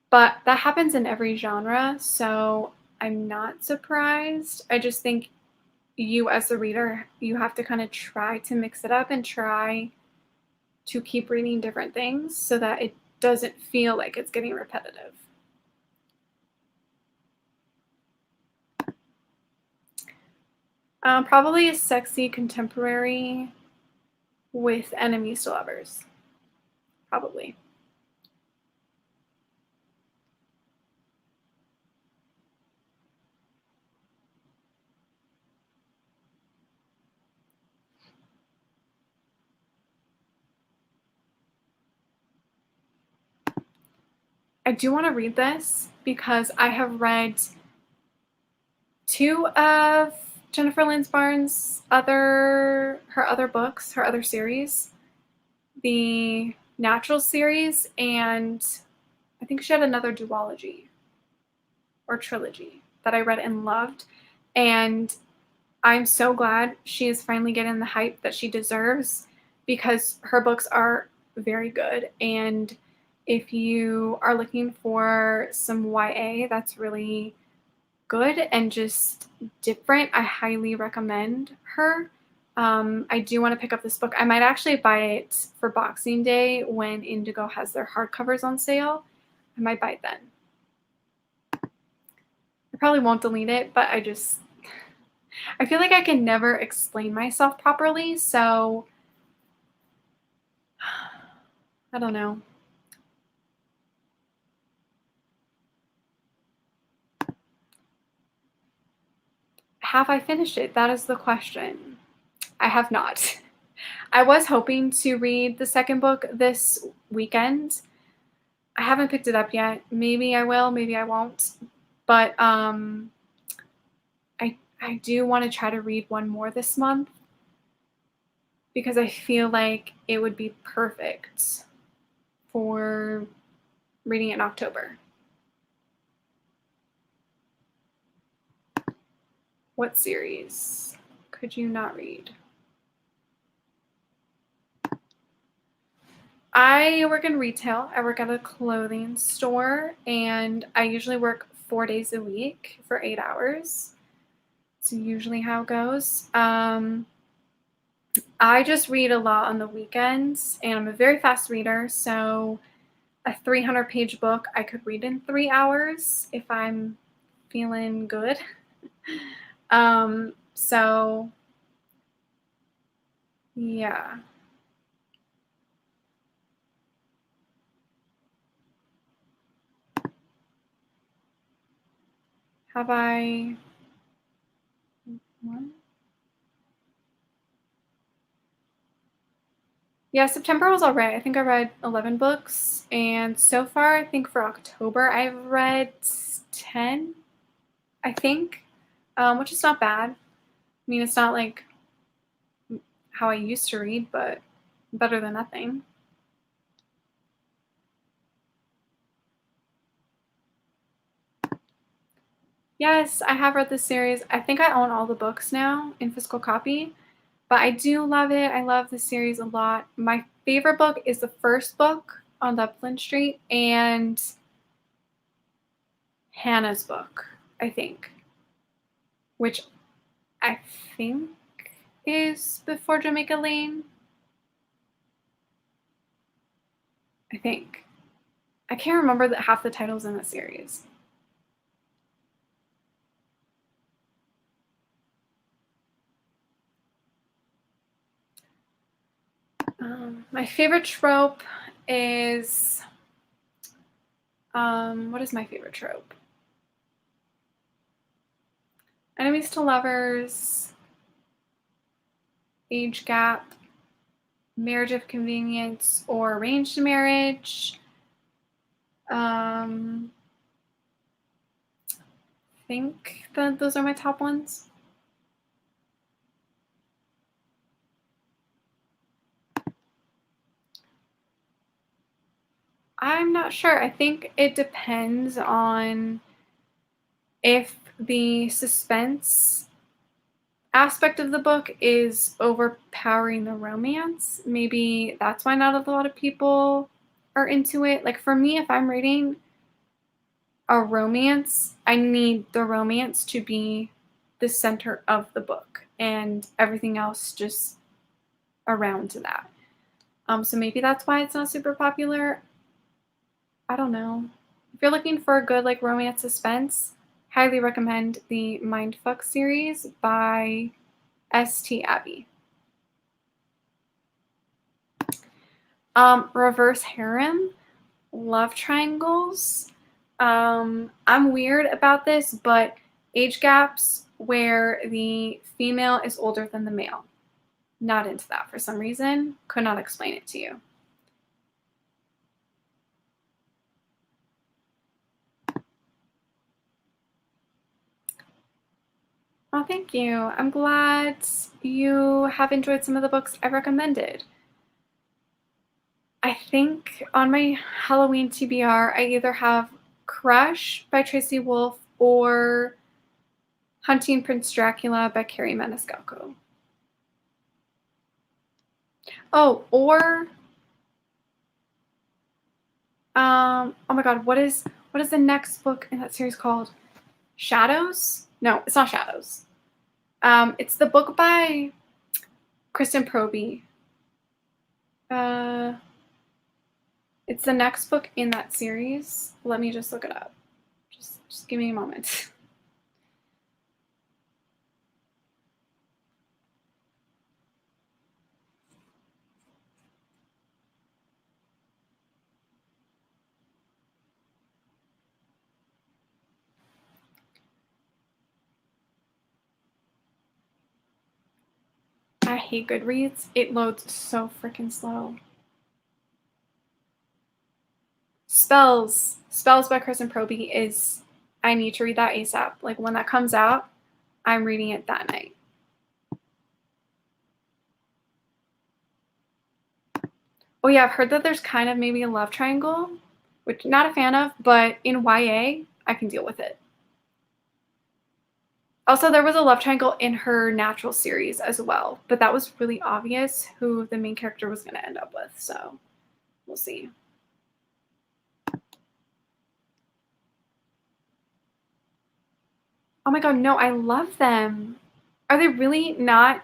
But that happens in every genre. So I'm not surprised. I just think you as the reader, you have to kind of try to mix it up and try to keep reading different things so that it doesn't feel like it's getting repetitive. Probably a sexy contemporary with enemies to lovers. Probably. I do want to read this because I have read two of Jennifer Lynn Barnes' other books, her other series, the Natural series, and I think she had another duology or trilogy that I read and loved. And I'm so glad she is finally getting the hype that she deserves because her books are very good. And if you are looking for some YA that's really good and just different, I highly recommend her. I do want to pick up this book. I might actually buy it for Boxing Day when Indigo has their hardcovers on sale. I might buy it then. I probably won't delete it, but I feel like I can never explain myself properly, so I don't know. Have I finished it? That is the question. I have not. I was hoping to read the second book this weekend. I haven't picked it up yet. Maybe I will, maybe I won't. But I do want to try to read one more this month because I feel like it would be perfect for reading in October. What series could you not read? I work in retail. I work at a clothing store, and I usually work 4 days a week for 8 hours. It's usually how it goes. I just read a lot on the weekends, and I'm a very fast reader. So, a 300-page book I could read in 3 hours if I'm feeling good. So, yeah. Have I one? Yeah, September was all right. I think I read 11 books, and so far, I think for October, I've read 10, I think, which is not bad. I mean, it's not like how I used to read, but better than nothing. Yes, I have read this series. I think I own all the books now in physical copy, but I do love it. I love the series a lot. My favorite book is the first book on Dublin Street and Hannah's book, I think, which I think is Before Jamaica Lane. I think. I can't remember half the titles in the series. My favorite trope is what is my favorite trope? Enemies to lovers, age gap, marriage of convenience, or arranged marriage. I think that those are my top ones. I'm not sure. I think it depends on if the suspense aspect of the book is overpowering the romance. Maybe that's why not a lot of people are into it. Like for me, if I'm reading a romance, I need the romance to be the center of the book and everything else just around to that. So maybe that's why it's not super popular. I don't know. If you're looking for a good like romance suspense, highly recommend the Mindfuck series by St. Abbey. Reverse harem, love triangles. I'm weird about this, but age gaps where the female is older than the male. Not into that for some reason. Could not explain it to you. Oh, thank you. I'm glad you have enjoyed some of the books I recommended. I think on my Halloween TBR, I either have Crush by Tracy Wolff or Hunting Prince Dracula by Carrie Maniscalco. Oh, or oh my god, what is the next book in that series called? Shadows? No, it's not Shadows. It's the book by Kristen Proby. It's the next book in that series. Let me just look it up. Just give me a moment. I hate Goodreads. It loads so freaking slow. Spells by Kristen Proby is, I need to read that ASAP. Like when that comes out, I'm reading it that night. Oh yeah, I've heard that there's kind of maybe a love triangle, which I'm not a fan of, but in YA, I can deal with it. Also, there was a love triangle in her Natural series as well, but that was really obvious who the main character was going to end up with, so we'll see. Oh my god, no, I love them. Are they really not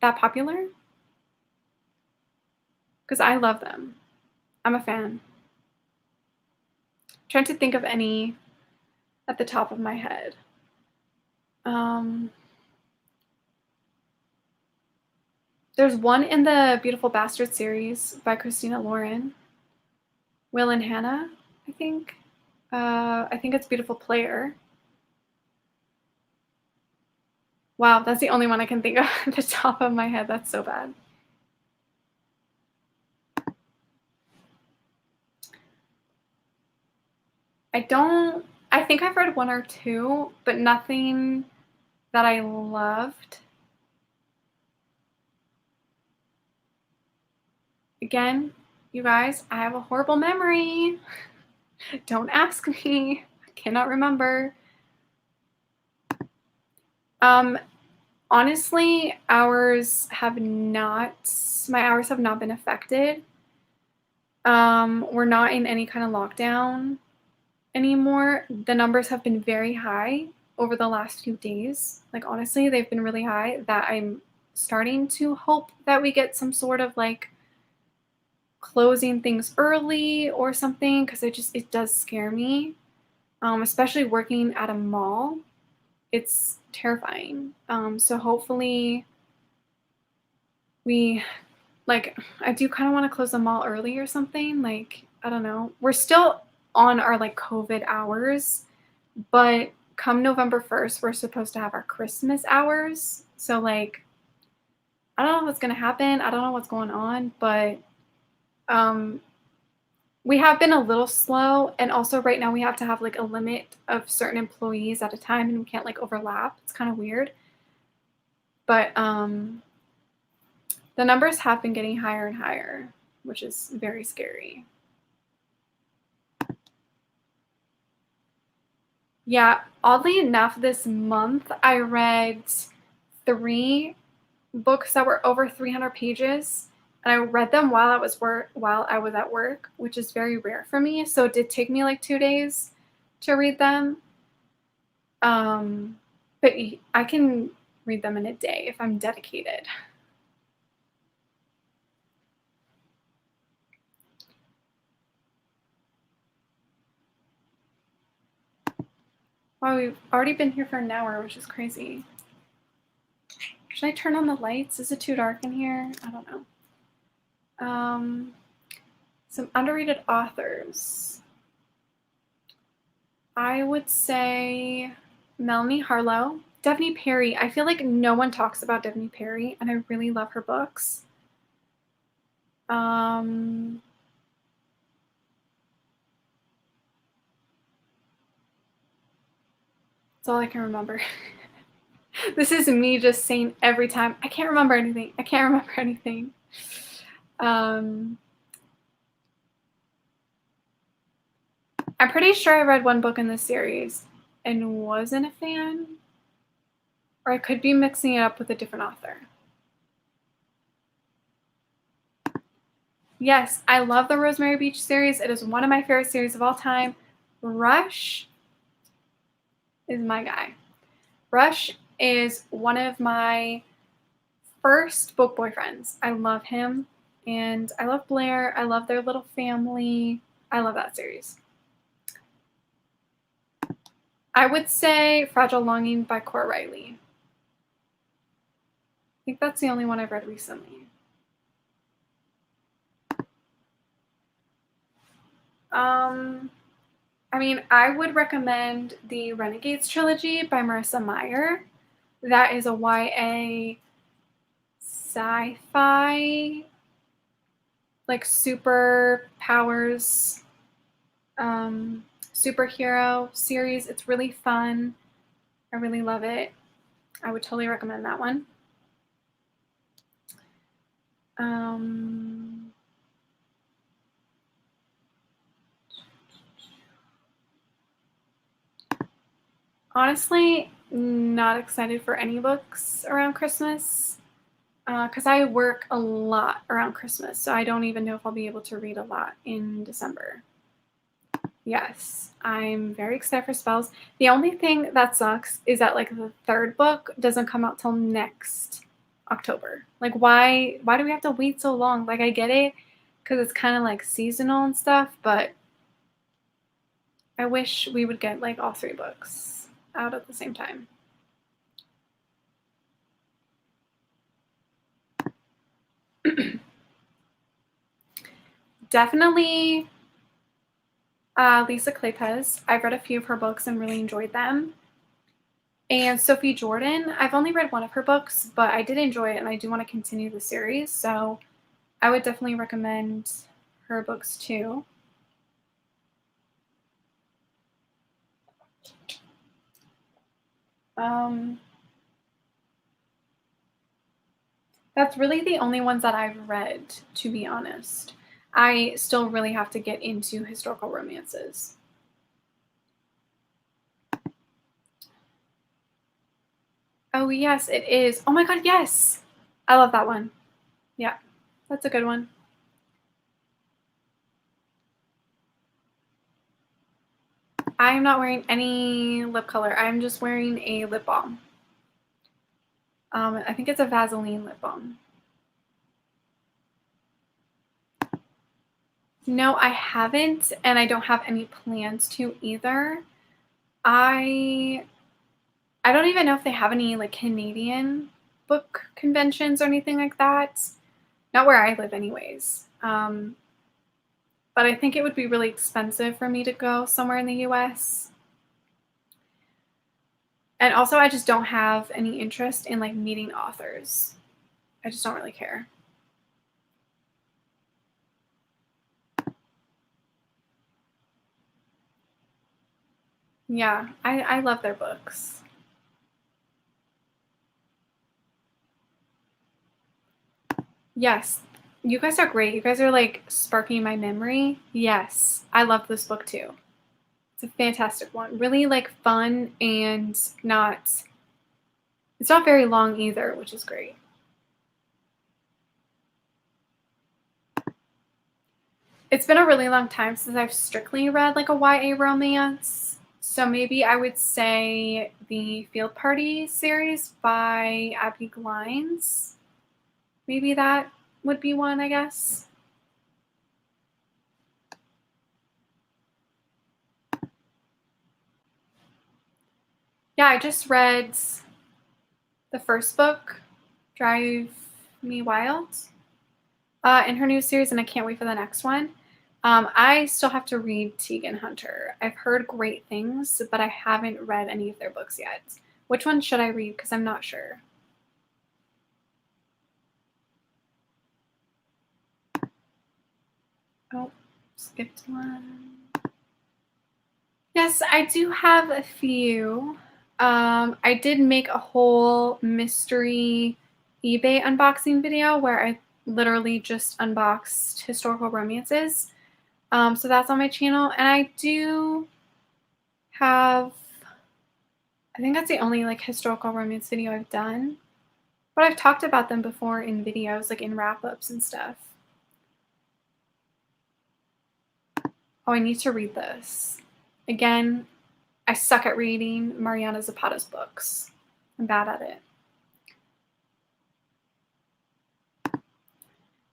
that popular? Because I love them. I'm a fan. I'm trying to think of any at the top of my head. There's one in the Beautiful Bastard series by Christina Lauren. Will and Hannah, I think. I think it's Beautiful Player. Wow, that's the only one I can think of at the top of my head. That's so bad. I think I've read one or two, but nothing that I loved. Again, you guys, I have a horrible memory. Don't ask me. I cannot remember. Honestly, my hours have not been affected. We're not in any kind of lockdown anymore. The numbers have been very high over the last few days. Like honestly, they've been really high that I'm starting to hope that we get some sort of like closing things early or something, because it does scare me. Especially working at a mall. It's terrifying. So hopefully we, like, I do kind of want to close the mall early or something. Like, I don't know. We're still on our like COVID hours, but come November 1st, we're supposed to have our Christmas hours. So like, I don't know what's going to happen. I don't know what's going on, but um, we have been a little slow. And also right now we have to have like a limit of certain employees at a time and we can't like overlap. It's kind of weird. But the numbers have been getting higher and higher, which is very scary. Yeah, oddly enough, this month I read 3 books that were over 300 pages, and I read them while I was at work, which is very rare for me. So it did take me like 2 days to read them. But I can read them in a day if I'm dedicated. Wow, we've already been here for an hour, which is crazy. Should I turn on the lights? Is it too dark in here? I don't know. Some underrated authors. I would say Melanie Harlow. Devney Perry. I feel like no one talks about Devney Perry, and I really love her books. That's all I can remember. This is me just saying every time, I can't remember anything. I can't remember anything. I'm pretty sure I read one book in this series and wasn't a fan. Or I could be mixing it up with a different author. Yes, I love the Rosemary Beach series. It is one of my favorite series of all time. Rush is my guy. Rush is one of my first book boyfriends. I love him. And I love Blair. I love their little family. I love that series. I would say Fragile Longing by Cora Riley. I think that's the only one I've read recently. I mean, I would recommend the Renegades trilogy by Marissa Meyer. That is a YA sci-fi, like super powers, superhero series. It's really fun. I really love it. I would totally recommend that one. Honestly, not excited for any books around Christmas because I work a lot around Christmas, so I don't even know if I'll be able to read a lot in December. Yes, I'm very excited for spells. The only thing that sucks is that like the 3rd book doesn't come out till next October. Like why do we have to wait so long? Like I get it because it's kind of like seasonal and stuff, but I wish we would get like all 3 books out at the same time. Definitely Lisa Kleypas. I've read a few of her books and really enjoyed them. And Sophie Jordan, I've only read one of her books, but I did enjoy it and I do want to continue the series. So I would definitely recommend her books too. That's really the only ones that I've read, to be honest. I still really have to get into historical romances. Oh, yes, it is. Oh my God, yes. I love that one. Yeah, that's a good one. I am not wearing any lip color. I'm just wearing a lip balm. I think it's a Vaseline lip balm. No, I haven't, and I don't have any plans to either. I don't even know if they have any like Canadian book conventions or anything like that. Not where I live, anyways. But I think it would be really expensive for me to go somewhere in the US. And also, I just don't have any interest in like meeting authors. I just don't really care. Yeah, I love their books. Yes, you guys are great. You guys are like sparking my memory. Yes, I love this book too. It's a fantastic one. Really like fun and not, it's not very long either, which is great. It's been a really long time since I've strictly read like a YA romance. So maybe I would say the Field Party series by Abby Glines. Maybe that would be one, I guess. Yeah, I just read the first book, Drive Me Wild, in her new series, and I can't wait for the next one. I still have to read Tegan Hunter. I've heard great things, but I haven't read any of their books yet. Which one should I read? Because I'm not sure. Oh, skipped one. Yes, I do have a few. I did make a whole mystery eBay unboxing video where I literally just unboxed historical romances. So that's on my channel. And I do have, I think that's the only like historical romance video I've done. But I've talked about them before in videos, like in wrap-ups and stuff. Oh, I need to read this. Again, I suck at reading Mariana Zapata's books. I'm bad at it.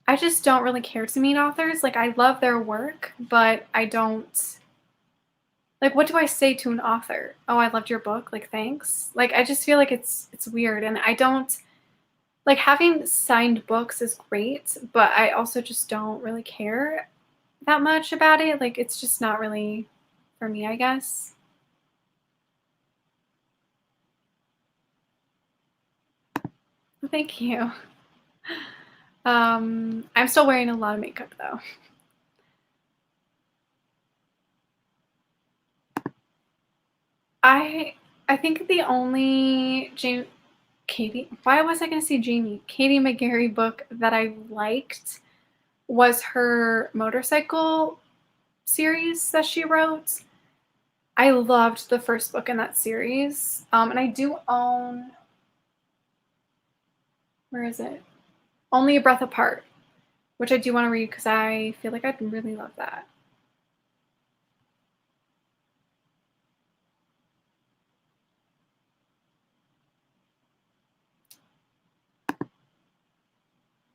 I just don't really care to meet authors. Like, I love their work, but I don't. Like, what do I say to an author? Oh, I loved your book. Like, thanks. Like, I just feel like it's weird, and I don't like having signed books is great, but I also just don't really care that much about it. Like, it's just not really for me, I guess. Thank you. I'm still wearing a lot of makeup though. I I think the only Katie, why was I going to say Jamie? Katie McGarry book that I liked was her motorcycle series that she wrote. I loved the first book in that series. And I do own, where is it? Only a Breath Apart, which I do want to read because I feel like I'd really love that.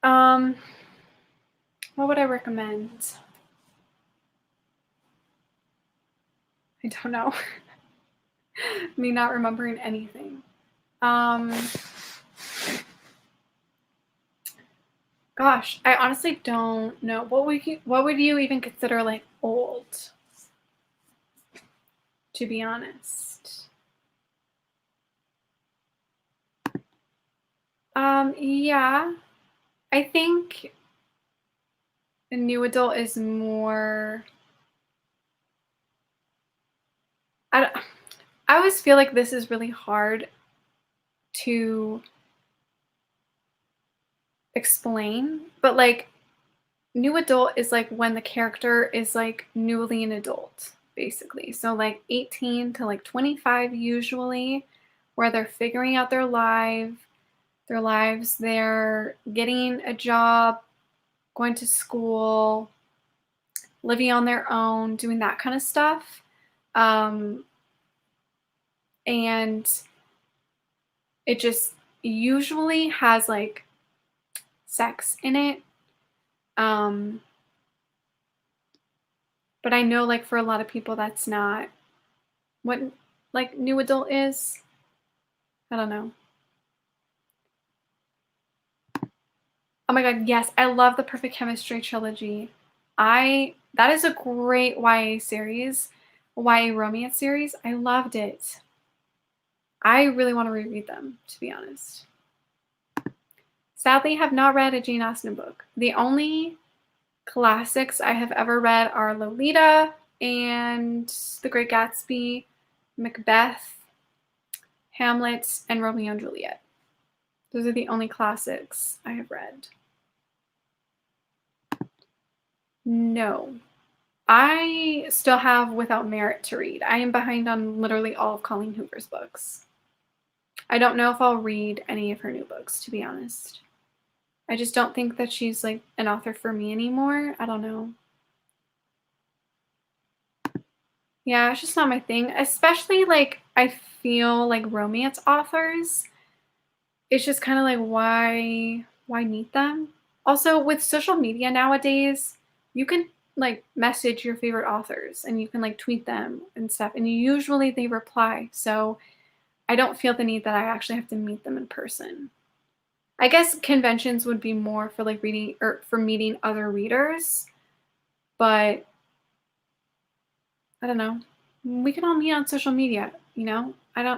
Um, what would I recommend? I don't know. Me not remembering anything. Gosh, I honestly don't know. What would you even consider like old? To be honest. Yeah. I think a new adult is more I I always feel like this is really hard to explain, but like new adult is like when the character is like newly an adult, basically. So like 18 to like 25 usually, where they're figuring out their lives, they're getting a job, going to school, living on their own, doing that kind of stuff. Um, and it just usually has like sex in it. Um, but I know like for a lot of people that's not what like new adult is. I don't know. Oh my god, yes, I love the Perfect Chemistry trilogy. I that is a great YA series, YA romance series. I loved it. I really want to reread them, to be honest. Sadly, have not read a Jane Austen book. The only classics I have ever read are Lolita and The Great Gatsby, Macbeth, Hamlet, and Romeo and Juliet. Those are the only classics I have read. No. I still have Without Merit to read. I am behind on literally all of Colleen Hoover's books. I don't know if I'll read any of her new books, to be honest. I just don't think that she's like an author for me anymore. I don't know. Yeah, it's just not my thing. Especially like I feel like romance authors, it's just kind of like why meet them? Also, with social media nowadays, you can like message your favorite authors and you can like tweet them and stuff, and usually they reply. So I don't feel the need that I actually have to meet them in person. I guess conventions would be more for like reading or for meeting other readers, but I don't know. We can all meet on social media, you know?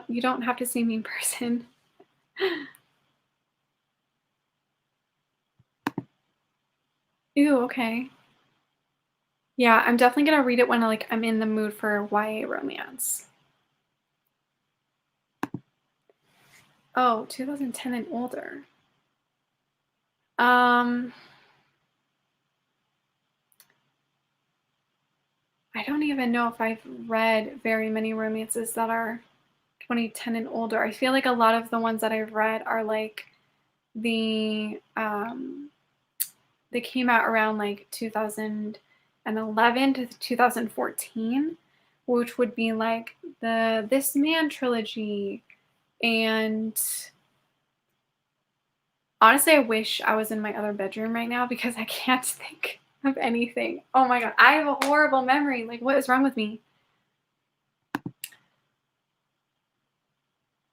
You don't have to see me in person. Ooh, okay. Yeah, I'm definitely gonna read it when like I'm in the mood for YA romance. Oh, 2010 and older. Um, I don't even know if I've read very many romances that are 2010 and older. I feel like a lot of the ones that I've read are like the they came out around like 2011 to 2014, which would be like the This Man trilogy. And honestly, I wish I was in my other bedroom right now because I can't think of anything. Oh my God, I have a horrible memory. Like, what is wrong with me?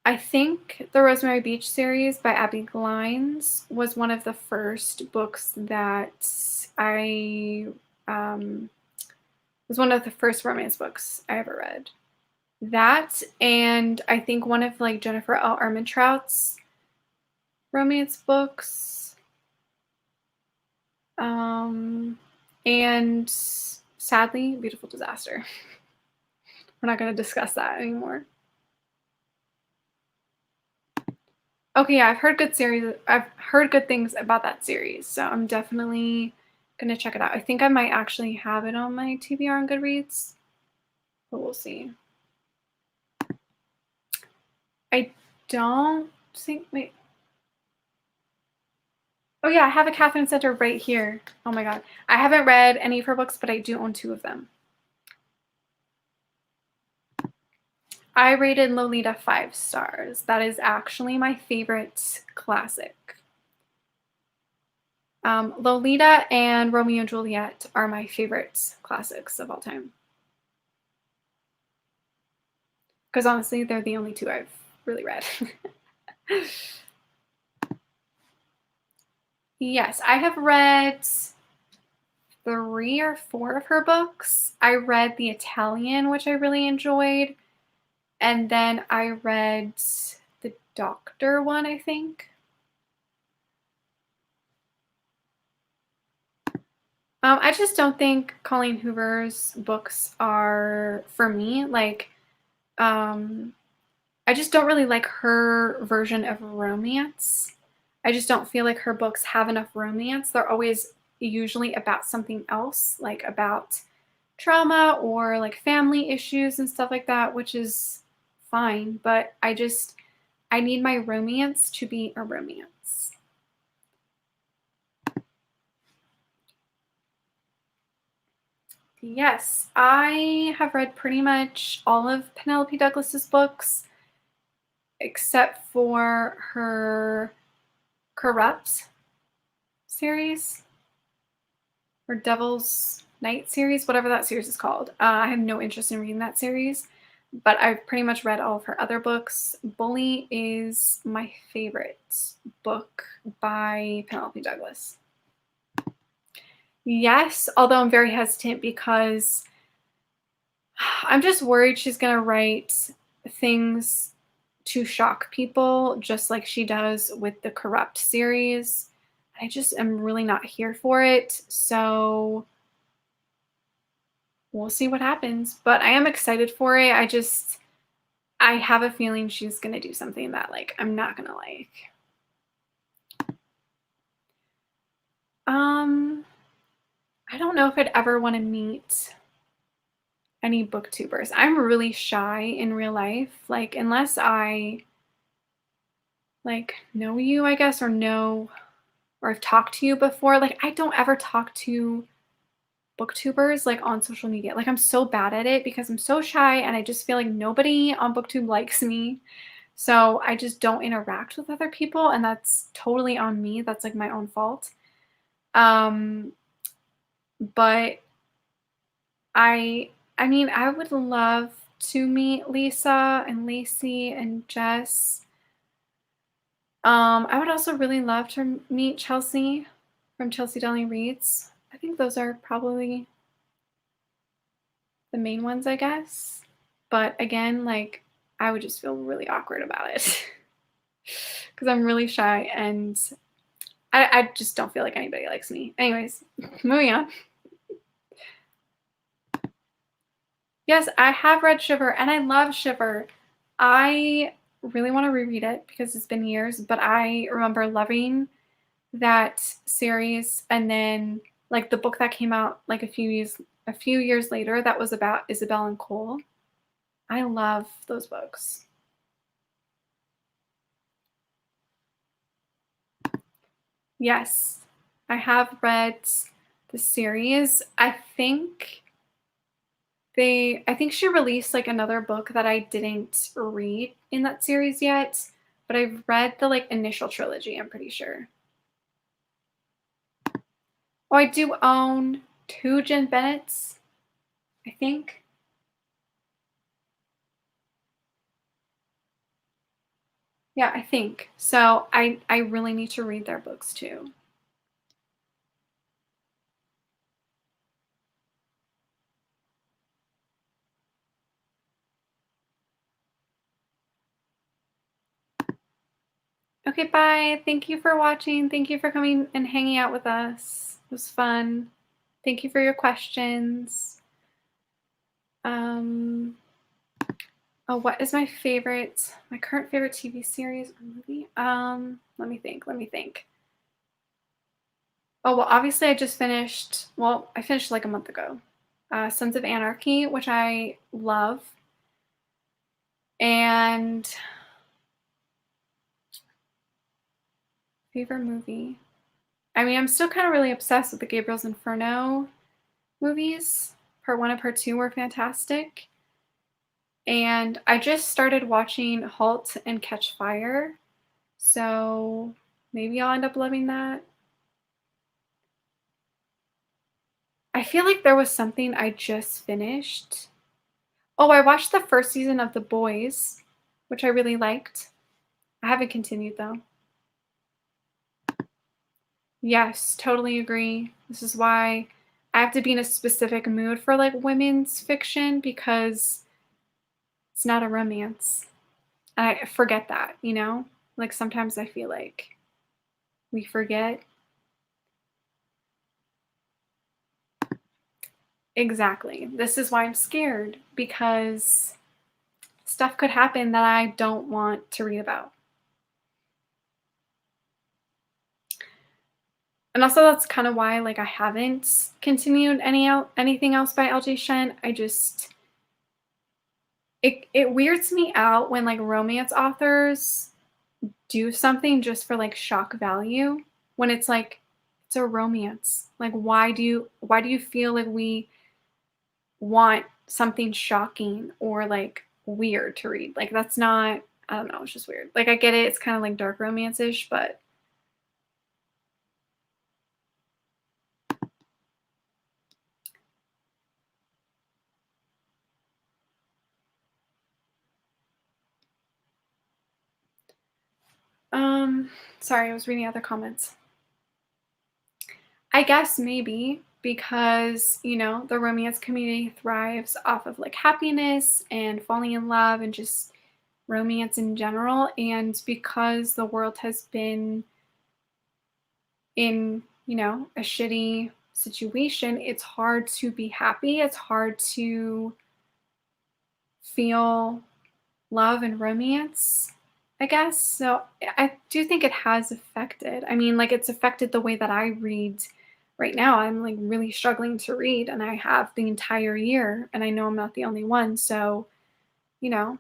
I think the Rosemary Beach series by Abby Glines was one of the first books that I was one of the first romance books I ever read. That and I think one of like Jennifer L. Armentrout's romance books. Um, and sadly, Beautiful Disaster. We're not going to discuss that anymore. Okay, yeah, I've heard good series. I've heard good things about that series, so I'm definitely gonna check it out. I think I might actually have it on my TBR on Goodreads, but we'll see. I don't think. Wait. Oh yeah, I have a Catherine Center right here. Oh my God, I haven't read any of her books, but I do own 2 of them. I rated Lolita 5 stars. That is actually my favorite classic. Lolita and Romeo and Juliet are my favorite classics of all time. Because honestly, they're the only 2 I've really read. Yes, I have read 3 or 4 of her books. I read The Italian, which I really enjoyed. And then I read the Doctor one, I think. I just don't think Colleen Hoover's books are for me. Like, I just don't really like her version of romance. I just don't feel like her books have enough romance. They're always usually about something else, like about trauma or like family issues and stuff like that, which is fine. But I need my romance to be a romance. Yes, I have read pretty much all of Penelope Douglas's books except for her Corrupt series or Devil's Night series, whatever that series is called. I have no interest in reading that series, but I've pretty much read all of her other books. Bully is my favorite book by Penelope Douglas. Yes, although I'm very hesitant because I'm just worried she's going to write things to shock people, just like she does with the Corrupt series. I just am really not here for it. So we'll see what happens. But I am excited for it. I have a feeling she's gonna do something that like I'm not gonna like. Um, I don't know if I'd ever want to meet any booktubers. I'm really shy in real life. Like unless I like know you, I guess, or I've talked to you before. Like I don't ever talk to booktubers like on social media. Like I'm so bad at it because I'm so shy and I just feel like nobody on booktube likes me. So I just don't interact with other people and that's totally on me. That's like my own fault. Um but I mean, I would love to meet Lisa and Lacey and Jess. I would also really love to meet Chelsea from Chelsea Donnelly Reads. I think those are probably the main ones, I guess. But again, like I would just feel really awkward about it because I'm really shy and I just don't feel like anybody likes me. Anyways, moving on. Yes, I have read Shiver and I love Shiver. I really want to reread it because it's been years, but I remember loving that series and then like the book that came out like a few years later that was about Isabel and Cole. I love those books. Yes, I have read the series. I think she released like another book that I didn't read in that series yet, but I've read the like initial trilogy, I'm pretty sure. Oh, I do own two Jen Bennett's, I think. Yeah, I think. So I really need to read their books too. Okay, bye. Thank you for watching. Thank you for coming and hanging out with us. It was fun. Thank you for your questions. Um, oh, what is my current favorite TV series or movie? Let me think. Oh, well, obviously I finished like a month ago. Sons of Anarchy, which I love. And favorite movie. I mean, I'm still kind of really obsessed with the Gabriel's Inferno movies. Part one and part two were fantastic. And I just started watching Halt and Catch Fire. So maybe I'll end up loving that. I feel like there was something I just finished. Oh, I watched the first season of The Boys, which I really liked. I haven't continued though. Yes, totally agree. This is why I have to be in a specific mood for like women's fiction because it's not a romance. I forget that, you know? Like sometimes I feel like we forget. Exactly. This is why I'm scared because stuff could happen that I don't want to read about. And also that's kind of why like I haven't continued anything else by LJ Shen. It weirds me out when like romance authors do something just for like shock value when it's like it's a romance. Like why do you feel like we want something shocking or like weird to read? Like that's not, I don't know, it's just weird. Like I get it, it's kind of like dark romance-ish, but um sorry, I was reading other comments. I guess maybe because, the romance community thrives off of like happiness and falling in love and just romance in general, and because the world has been in, a shitty situation, it's hard to be happy. It's hard to feel love and romance, I guess. So I do think it has affected. I mean, like, it's affected the way that I read right now. I'm like really struggling to read, and I have the entire year, and I know I'm not the only one. So, you know,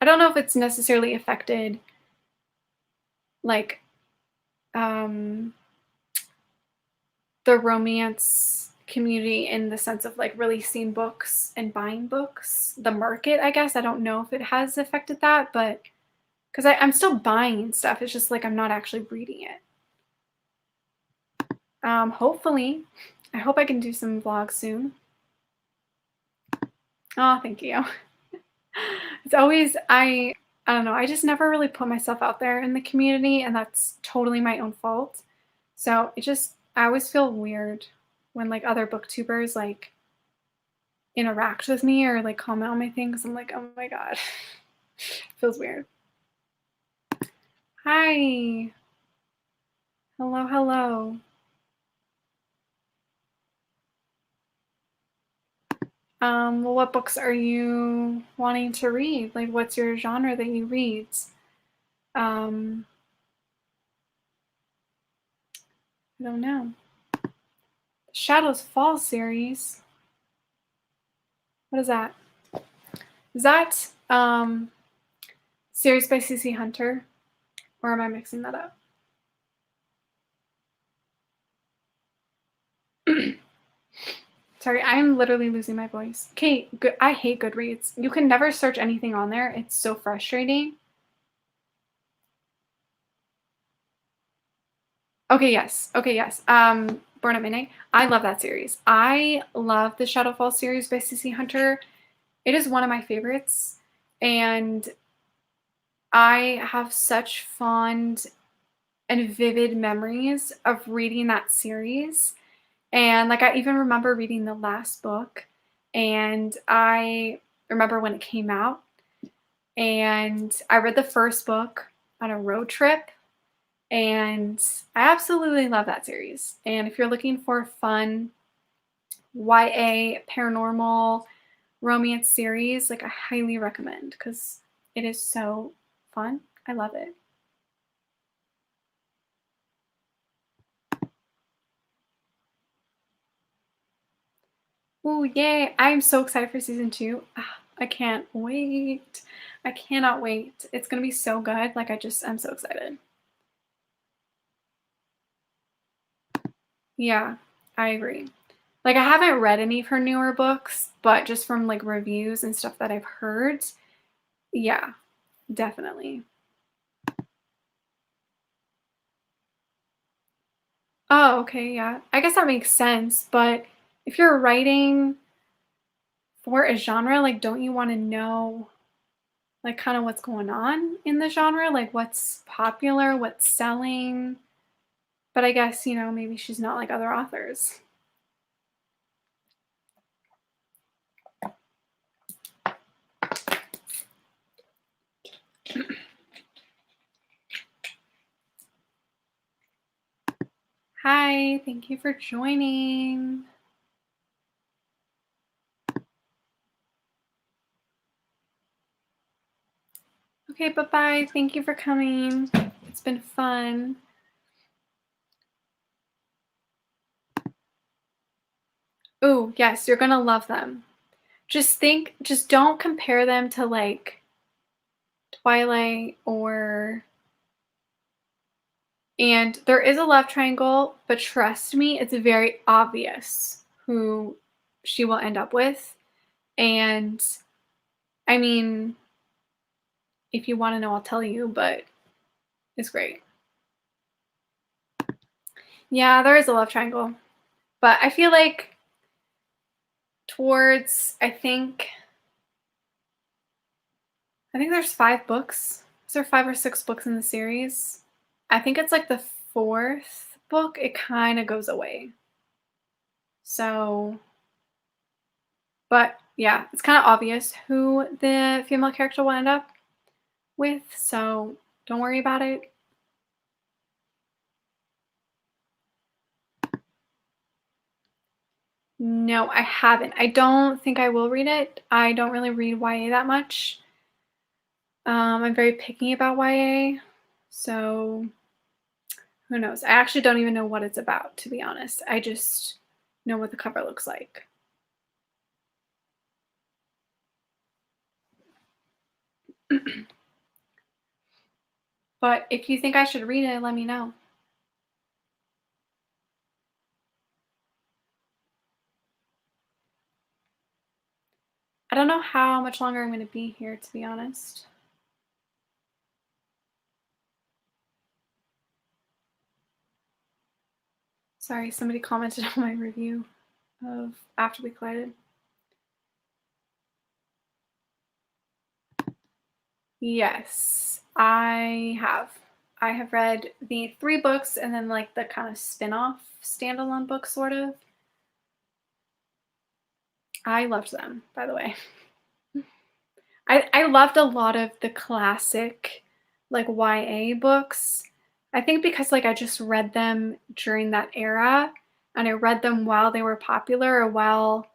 I don't know if it's necessarily affected like um the romance community in the sense of like releasing books and buying books, the market, I guess. I don't know if it has affected that, but because I'm still buying stuff, it's just like I'm not actually reading it. Hopefully, I hope I can do some vlogs soon. Oh, thank you. It's always, I don't know, I just never really put myself out there in the community, and that's totally my own fault. So I always feel weird when like other booktubers like interact with me or like comment on my things. I'm like, oh my God, feels weird. Hi. Hello, hello. Well, what books are you wanting to read? Like, what's your genre that you read? Um, I don't know. Shadows Fall series. What is that? Is that series by CC Hunter? Or am I mixing that up? Sorry, I'm literally losing my voice. Kate, I hate Goodreads. You can never search anything on there. It's so frustrating. Okay, yes. Okay, yes. Born at Midnight. I love that series. I love the Shadowfall series by CC Hunter. It is one of my favorites. And I have such fond and vivid memories of reading that series. And like I even remember reading the last book, and I remember when it came out, and I read the first book on a road trip, and I absolutely love that series. And if you're looking for fun YA paranormal romance series, like I highly recommend because it is so fun. I love it. Oh, yay. I'm so excited for season 2. Ah, I can't wait. I cannot wait. It's going to be so good. Like, I'm so excited. Yeah, I agree. Like, I haven't read any of her newer books, but just from like reviews and stuff that I've heard, yeah, definitely. Oh, okay, yeah. I guess that makes sense, but if you're writing for a genre, like, don't you want to know like kind of what's going on in the genre, like what's popular, what's selling? But I guess, maybe she's not like other authors. Hi, thank you for joining. Okay, bye-bye. Thank you for coming. It's been fun. Oh, yes, you're gonna love them. Just don't compare them to like Twilight and there is a love triangle, but trust me, it's very obvious who she will end up with. And I mean, if you want to know, I'll tell you, but it's great. Yeah, there is a love triangle. But I feel like I think there's 5 books. Is there 5 or 6 books in the series? I think it's like the 4th book, it kind of goes away. So, but yeah, it's kind of obvious who the female character will end up with, so don't worry about it. No, I haven't. I don't think I will read it. I don't really read YA that much. I'm very picky about YA, so who knows? I actually don't even know what it's about, to be honest. I just know what the cover looks like. But if you think I should read it, let me know. I don't know how much longer I'm going to be here, to be honest. Sorry, somebody commented on my review of After We Collided. Yes, I have. I have read the 3 books and then like the kind of spin-off standalone book sort of. I loved them, by the way. I loved a lot of the classic like YA books. I think because like I just read them during that era and I read them while they were popular or while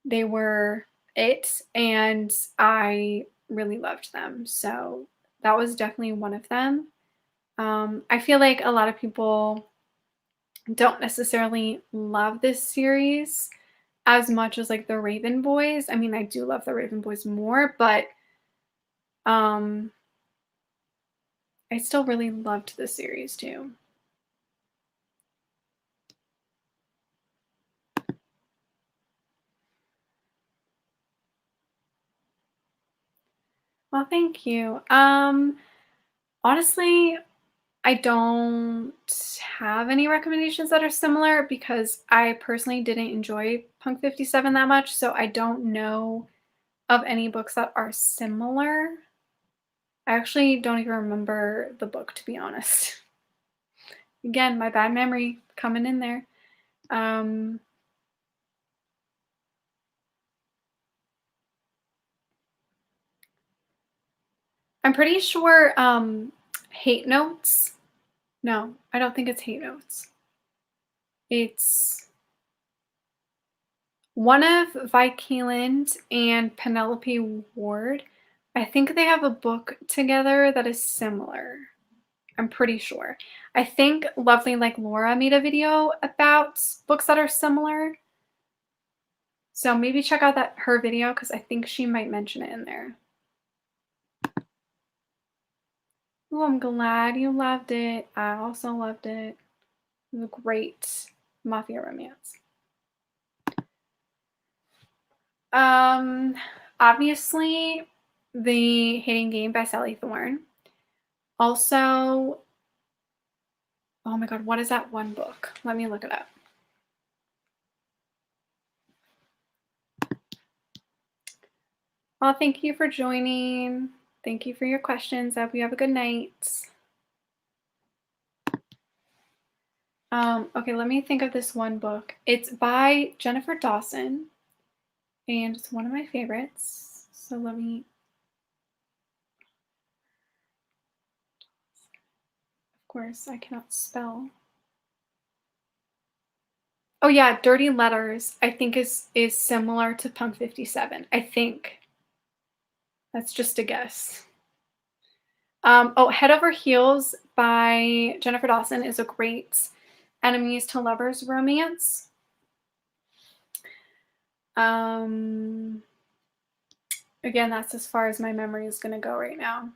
they were it, and I really loved them. So that was definitely one of them. I feel like a lot of people don't necessarily love this series as much as like the Raven Boys. I mean, I do love the Raven Boys more, but um, I still really loved the series too. Well, thank you. Honestly, I don't have any recommendations that are similar because I personally didn't enjoy Punk 57 that much, so I don't know of any books that are similar. I actually don't even remember the book, to be honest. Again, my bad memory coming in there. Um, I'm pretty sure Hate Notes. No, I don't think it's Hate Notes. It's one of Vi Keeland and Penelope Ward. I think they have a book together that is similar. I'm pretty sure. I think Lovely Like Laura made a video about books that are similar. So maybe check out her video because I think she might mention it in there. Oh, I'm glad you loved it. I also loved it. It was a great mafia romance. Um, Obviously, The Hating Game by Sally Thorne. Also, oh my god, what is that one book? Let me look it up. Well, thank you for joining. Thank you for your questions. I hope you have a good night. Okay, let me think of this one book. It's by Jennifer Dawson, and it's one of my favorites. So let me. Of course, I cannot spell. Oh yeah, Dirty Letters. I think is similar to Punk 57. I think. That's just a guess. Oh, Head Over Heels by Jennifer Dawson is a great enemies to lovers romance. Again, that's as far as my memory is going to go right now.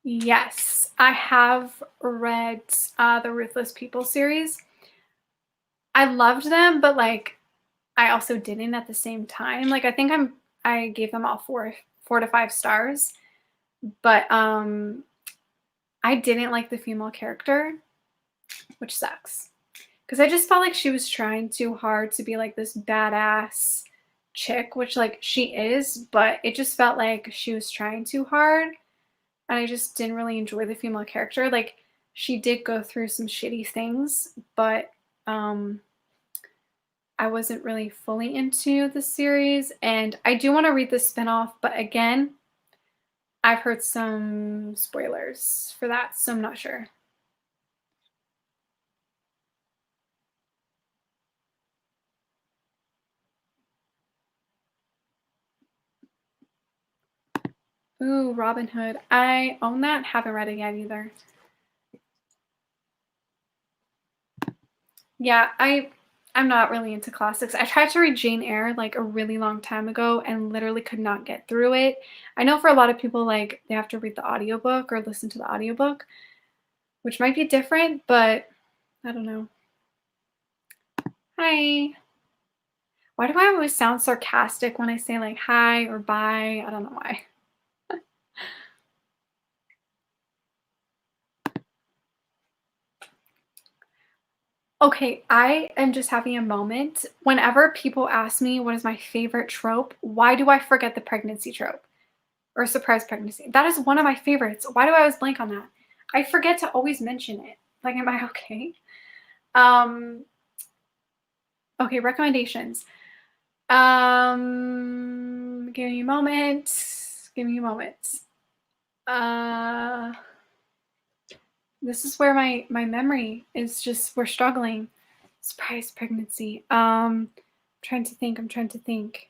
Yes, I have read the Ruthless People series. I loved them, but like I also didn't at the same time. Like I think I gave them all 4 to 5 stars, but I didn't like the female character, which sucks. Because I just felt like she was trying too hard to be like this badass chick, which like she is, but it just felt like she was trying too hard. And I just didn't really enjoy the female character. Like she did go through some shitty things, but um, I wasn't really fully into the series. And I do want to read the spinoff, but again, I've heard some spoilers for that, so I'm not sure. Ooh, Robin Hood. I own that. Haven't read it yet either. Yeah, I'm not really into classics. I tried to read Jane Eyre like a really long time ago and literally could not get through it. I know for a lot of people like they have to read the audiobook or listen to the audiobook, which might be different, but I don't know. Hi. Why do I always sound sarcastic when I say like hi or bye? I don't know why. Okay, I am just having a moment. Whenever people ask me what is my favorite trope, why do I forget the pregnancy trope or surprise pregnancy? That is one of my favorites. Why do I always blank on that? I forget to always mention it. Like, am I okay? Um, okay, recommendations. Give me a moment. Give me a moment. Uh, this is where my memory is just we're struggling. Surprise pregnancy. Trying to think. I'm trying to think.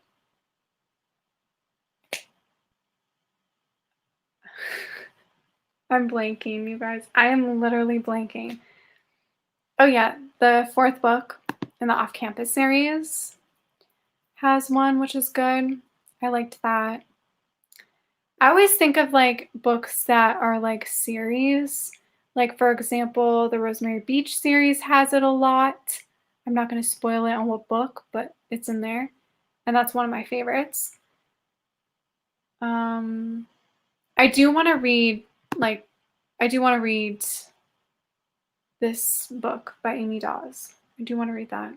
I'm blanking, you guys. I am literally blanking. Oh yeah, the fourth book in the off-campus series has one, which is good. I liked that. I always think of like books that are like series. Like for example, the Rosemary Beach series has it a lot. I'm not going to spoil it on what book, but it's in there. And that's one of my favorites. Um I do want to read like I do want to read this book by Amy Dawes. I do want to read that.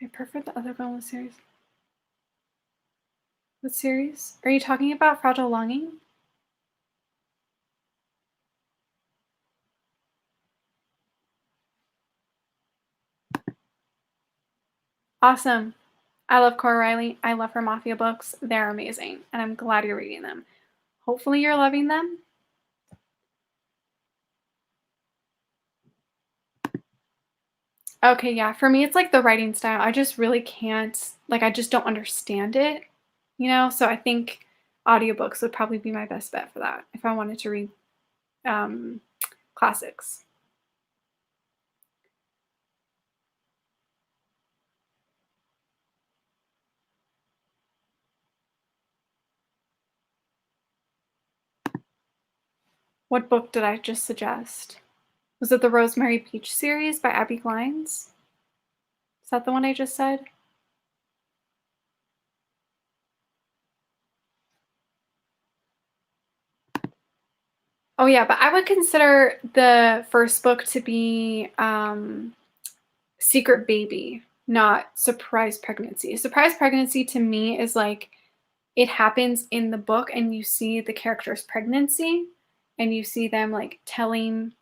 I prefer the other Velma series. What series? Are you talking about Fragile Longing? Awesome. I love Cora Riley. I love her Mafia books. They're amazing, and I'm glad you're reading them. Hopefully you're loving them. Okay, yeah. For me, it's like the writing style. I just really can't, like, I just don't understand it, you know? So I think audiobooks would probably be my best bet for that if I wanted to read um, classics. What book did I just suggest? Was it the Rosemary Peach series by Abby Glines? Is that the one I just said? Oh yeah, but I would consider the first book to be Secret Baby, not Surprise Pregnancy. Surprise Pregnancy to me is like it happens in the book and you see the character's pregnancy and you see them like telling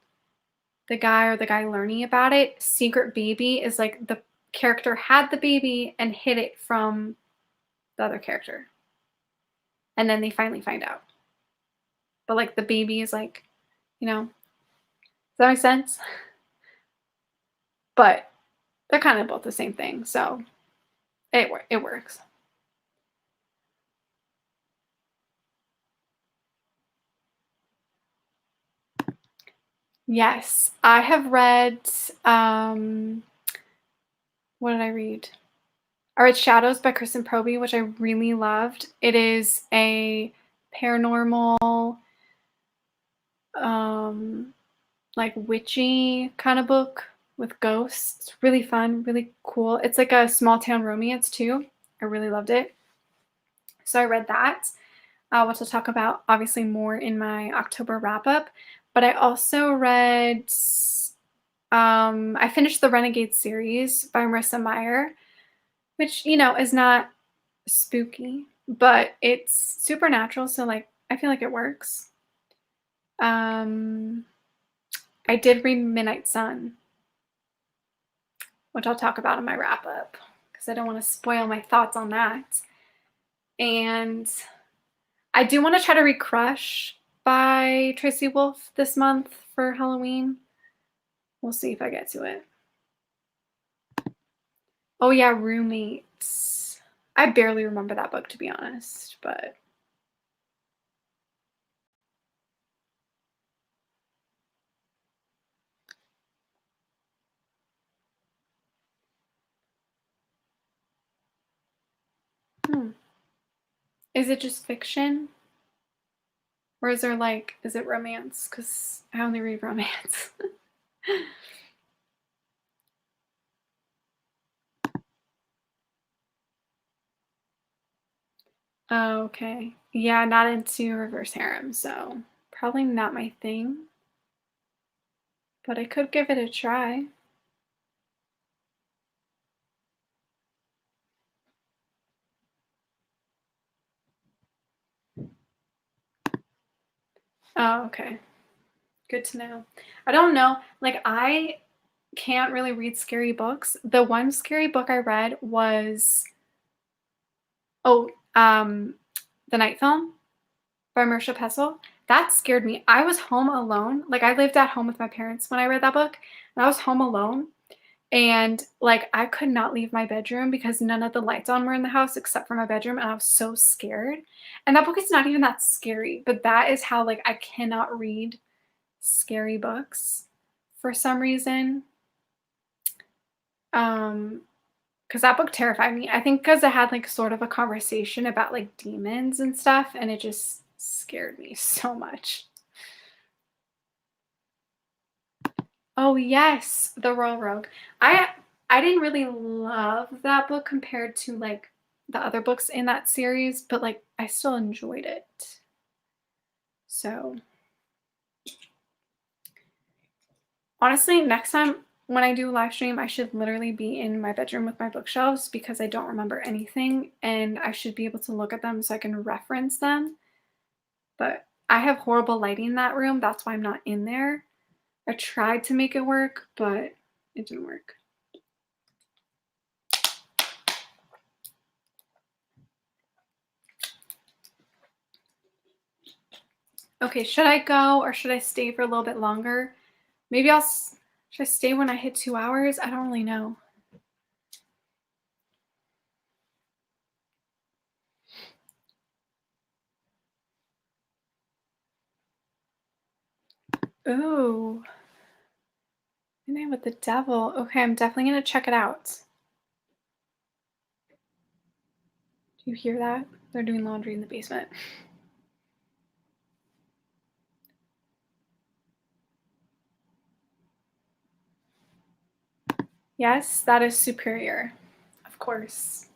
the guy or the guy learning about it. Secret Baby is like the character had the baby and hid it from the other character. And then they finally find out. But like the baby is like, does that make sense? But they're kind of both the same thing, so it works. Yes, I have read. What did I read? I read Shadows by Kristen Proby, which I really loved. It is a paranormal, um, like witchy kind of book with ghosts. It's really fun, really cool. It's like a small town romance too. I really loved it. So I read that, which I'll talk about obviously more in my October wrap up. But I also read, I finished the Renegade series by Marissa Meyer, which, is not spooky, but it's supernatural, so, like, I feel like it works. Um, I did read Midnight Sun, which I'll talk about in my wrap up because I don't want to spoil my thoughts on that. And I do want to try to read Crush by Tracy Wolf this month for Halloween. We'll see if I get to it. Oh yeah, Roommates. I barely remember that book, to be honest, but is it just fiction? Or is there like, is it romance? Because I only read romance. Oh, okay. Yeah, not into reverse harem, so probably not my thing, but I could give it a try. Oh, okay. Good to know. I don't know. Like, I can't really read scary books. The one scary book I read was, oh, The Night Film by Marsha Pessel. That scared me. I was home alone. Like, I lived at home with my parents when I read that book, and I was home alone. And like, I could not leave my bedroom because none of the lights on were in the house except for my bedroom, and I was so scared. And that book is not even that scary, but that is how, like, I cannot read scary books for some reason. Because that book terrified me. I think because it had like sort of a conversation about like demons and stuff, and it just scared me so much. Oh yes, The Royal Rogue. I didn't really love that book compared to like the other books in that series, but like I still enjoyed it. So honestly, next time when I do a live stream, I should literally be in my bedroom with my bookshelves because I don't remember anything and I should be able to look at them so I can reference them. But I have horrible lighting in that room. That's why I'm not in there. I tried to make it work, but it didn't work. Okay, should I go or should I stay for a little bit longer? Maybe should I stay when I hit 2 hours? I don't really know. Ooh. Midnight with the Devil. Okay, I'm definitely going to check it out. Do you hear that? They're doing laundry in the basement. Yes, that is superior. Of course.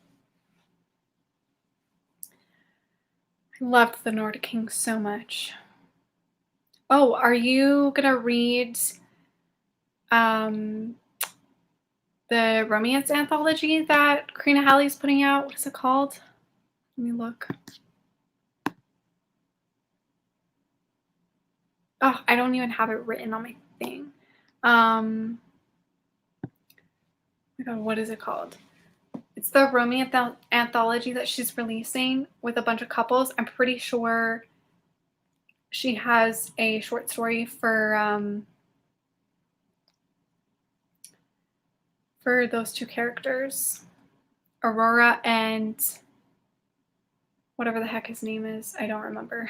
I loved the Nordic King so much. Oh, are you going to read um, the romance anthology that Karina Hallie's putting out? What is it called? Let me look. Oh, I don't even have it written on my thing. Oh my God, what is it called? It's the romance anthology that she's releasing with a bunch of couples. I'm pretty sure she has a short story for those two characters, Aurora and whatever the heck his name is. I don't remember.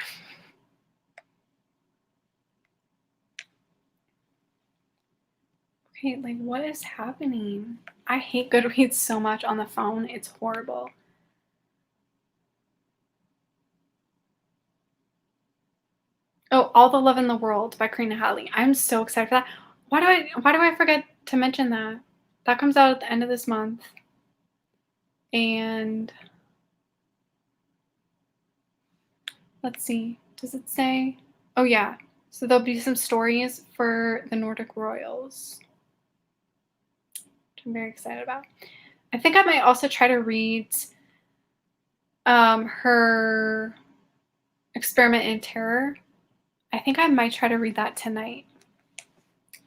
Okay, like what is happening? I hate Goodreads so much on the phone. It's horrible. Oh, All the Love in the World by Karina Hallie. I'm so excited for that. Why do I forget to mention that? That comes out at the end of this month. And let's see. Does it say? Oh yeah. So there'll be some stories for the Nordic Royals, which I'm very excited about. I think I might also try to read Her Experiment in Terror. I think I might try to read that tonight.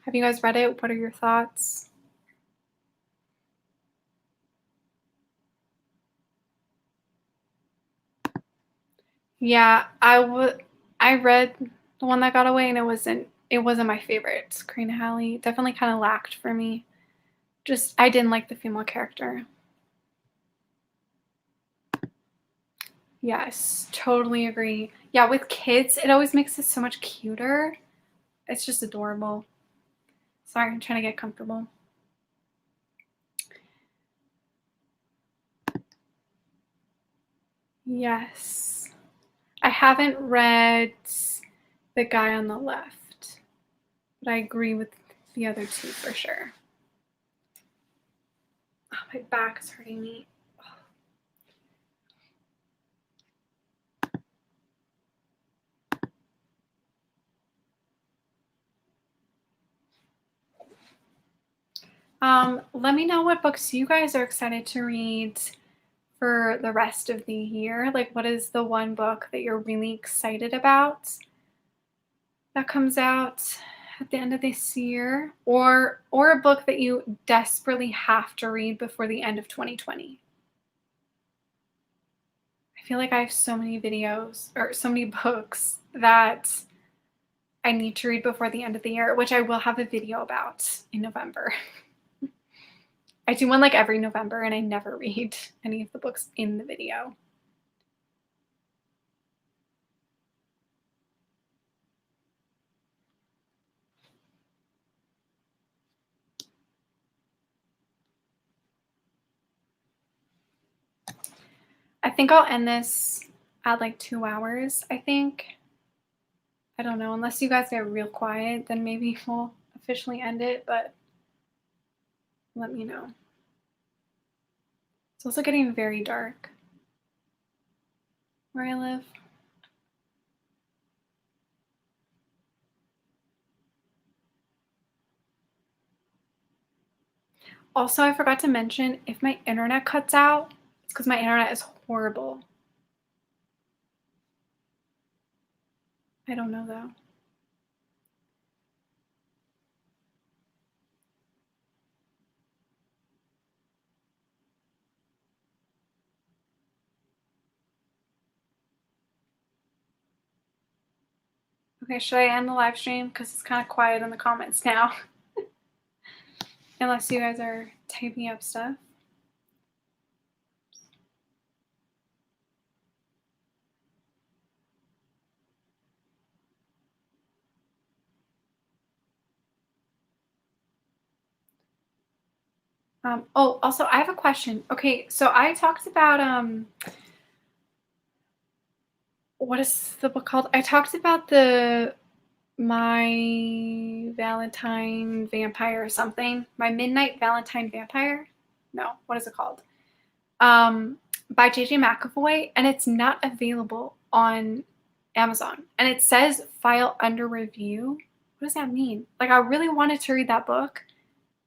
Have you guys read it? What are your thoughts? Yeah, I read The One That Got Away, and it wasn't my favorite. Karina Halley definitely kind of lacked for me. Just I didn't like the female character. Yes, totally agree. Yeah, with kids, it always makes it so much cuter. It's just adorable. Sorry, I'm trying to get comfortable. Yes. I haven't read The Guy on the Left, but I agree with the other two for sure. Oh, my back is hurting me. Let me know what books you guys are excited to read for the rest of the year. Like, what is the one book that you're really excited about that comes out at the end of this year, or a book that you desperately have to read before the end of 2020? I feel like I have so many videos or so many books that I need to read before the end of the year, which I will have a video about in November. I do one like every November, and I never read any of the books in the video. I think I'll end this at like 2 hours, I think. I don't know, unless you guys get real quiet, then maybe we'll officially end it, but let me know. It's also getting very dark where I live. Also, I forgot to mention, if my internet cuts out, it's because my internet is horrible. I don't know though. Okay, should I end the live stream? Because it's kind of quiet in the comments now. Unless you guys are typing up stuff. Oh, also, I have a question. Okay, so I talked about what is the book called? I talked about the My Valentine Vampire or something. My Midnight Valentine Vampire? No, what is it called? By JJ McAvoy, and it's not available on Amazon. And it says file under review. What does that mean? Like, I really wanted to read that book,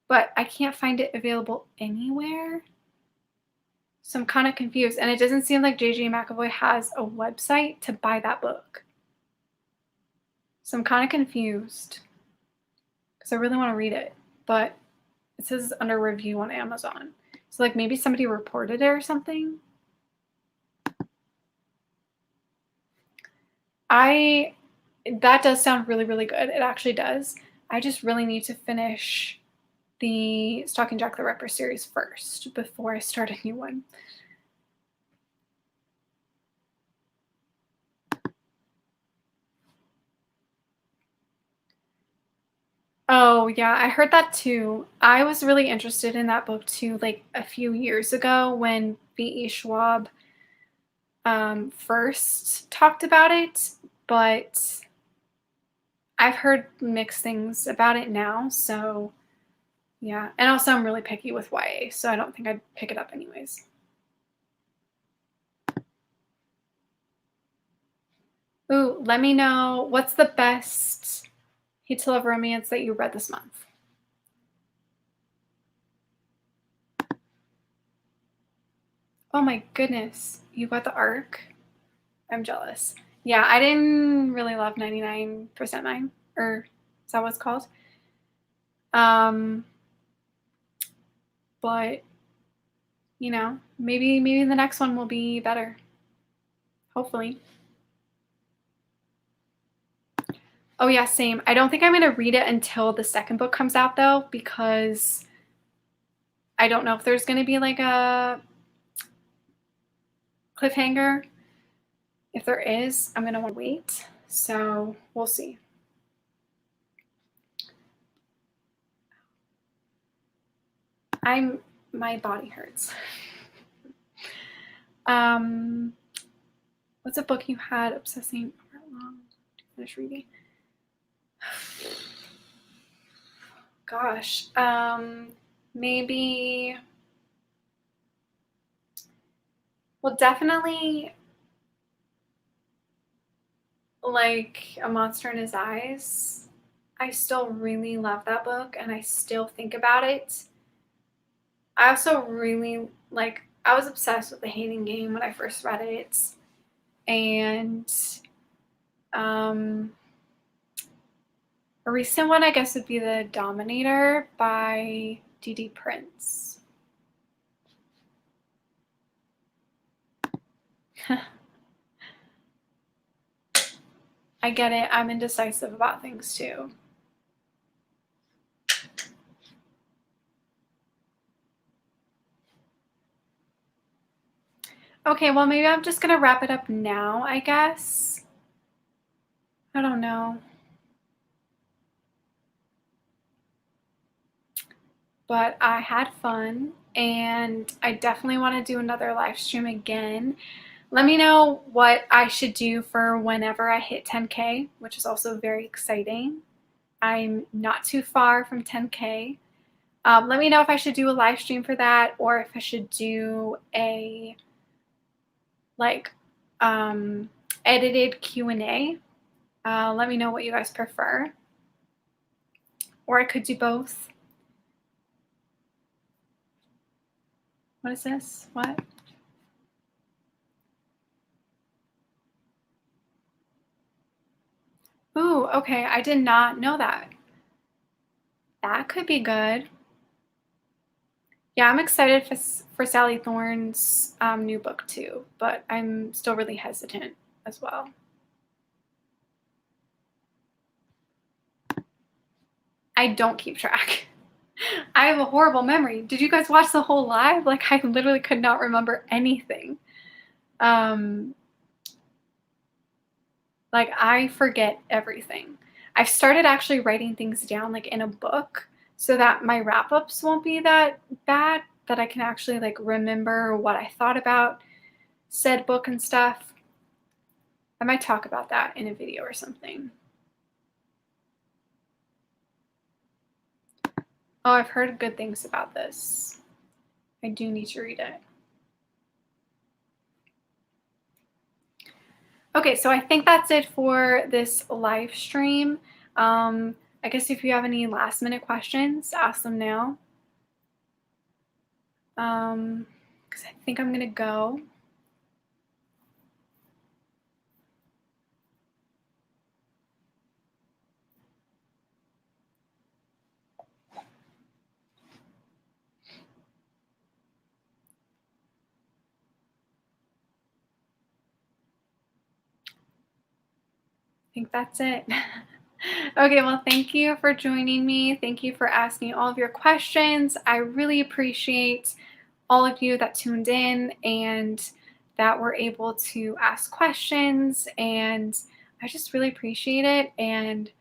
but I can't find it available anywhere. So I'm kind of confused. And it doesn't seem like JJ McAvoy has a website to buy that book. So I'm kind of confused because I really want to read it, but it says under review on Amazon. So like maybe somebody reported it or something. That does sound really, really good. It actually does. I just really need to finish the Stalking Jack the Ripper series first before I start a new one. Oh, yeah, I heard that too. I was really interested in that book too, like a few years ago when V.E. Schwab first talked about it, but I've heard mixed things about it now, so yeah. And also, I'm really picky with YA, so I don't think I'd pick it up anyways. Ooh, let me know what's the best Hate to Love romance that you read this month. Oh my goodness. You got the arc. I'm jealous. Yeah, I didn't really love 99% Mine, or is that what it's called? But you know, maybe the next one will be better. Hopefully. Oh yeah, same. I don't think I'm gonna read it until the second book comes out though, because I don't know if there's gonna be like a cliffhanger. If there is, I'm gonna want to wait. So we'll see. My body hurts. What's a book you had obsessing over long to finish reading? Gosh, maybe. Well, definitely like A Monster in His Eyes. I still really love that book and I still think about it. I also really like, I was obsessed with The Hating Game when I first read it. And a recent one, I guess, would be The Dominator by D.D. Prince. I get it. I'm indecisive about things too. Okay, well, maybe I'm just going to wrap it up now, I guess. I don't know. But I had fun, and I definitely want to do another live stream again. Let me know what I should do for whenever I hit 10K, which is also very exciting. I'm not too far from 10K. Let me know if I should do a live stream for that, or if I should do a like edited Q&A. Let me know what you guys prefer. Or I could do both. What is this? What? Ooh, okay. I did not know that. That could be good. Yeah, I'm excited for Sally Thorne's new book too, but I'm still really hesitant as well. I don't keep track. I have a horrible memory. Did you guys watch the whole live? Like, I literally could not remember anything. Like, I forget everything. I've started actually writing things down like in a book so that my wrap-ups won't be that bad, that I can actually like remember what I thought about said book and stuff. I might talk about that in a video or something. Oh, I've heard good things about this. I do need to read it. Okay, so I think that's it for this live stream. I guess if you have any last minute questions, ask them now. Because I think I'm gonna go. I think that's it. Okay, well, thank you for joining me. Thank you for asking all of your questions. I really appreciate all of you that tuned in and that were able to ask questions. And I just really appreciate it. And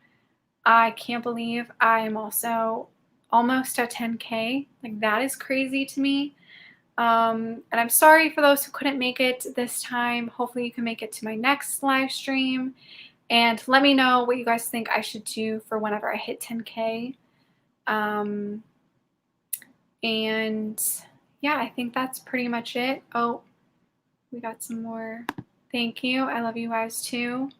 I can't believe I am also almost at 10K. Like, that is crazy to me. And I'm sorry for those who couldn't make it this time. Hopefully you can make it to my next live stream. And let me know what you guys think I should do for whenever I hit 10K. And yeah, I think that's pretty much it. Oh, we got some more. Thank you. I love you guys too.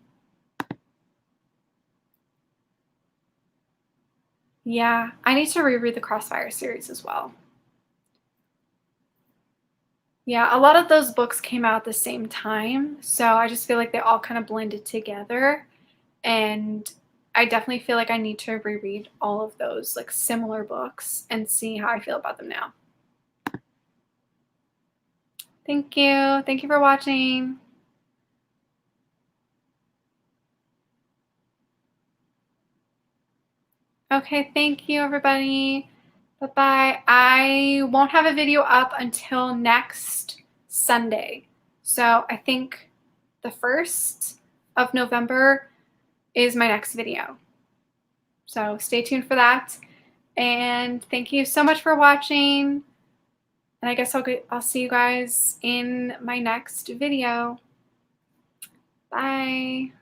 Yeah, I need to reread the Crossfire series as well. Yeah, a lot of those books came out at the same time, so I just feel like they all kind of blended together, and I definitely feel like I need to reread all of those like similar books and see how I feel about them now. Thank you. Thank you for watching. Okay, thank you everybody. Bye-bye. I won't have a video up until next Sunday. So I think the 1st of November is my next video. So stay tuned for that. And thank you so much for watching. And I guess I'll see you guys in my next video. Bye.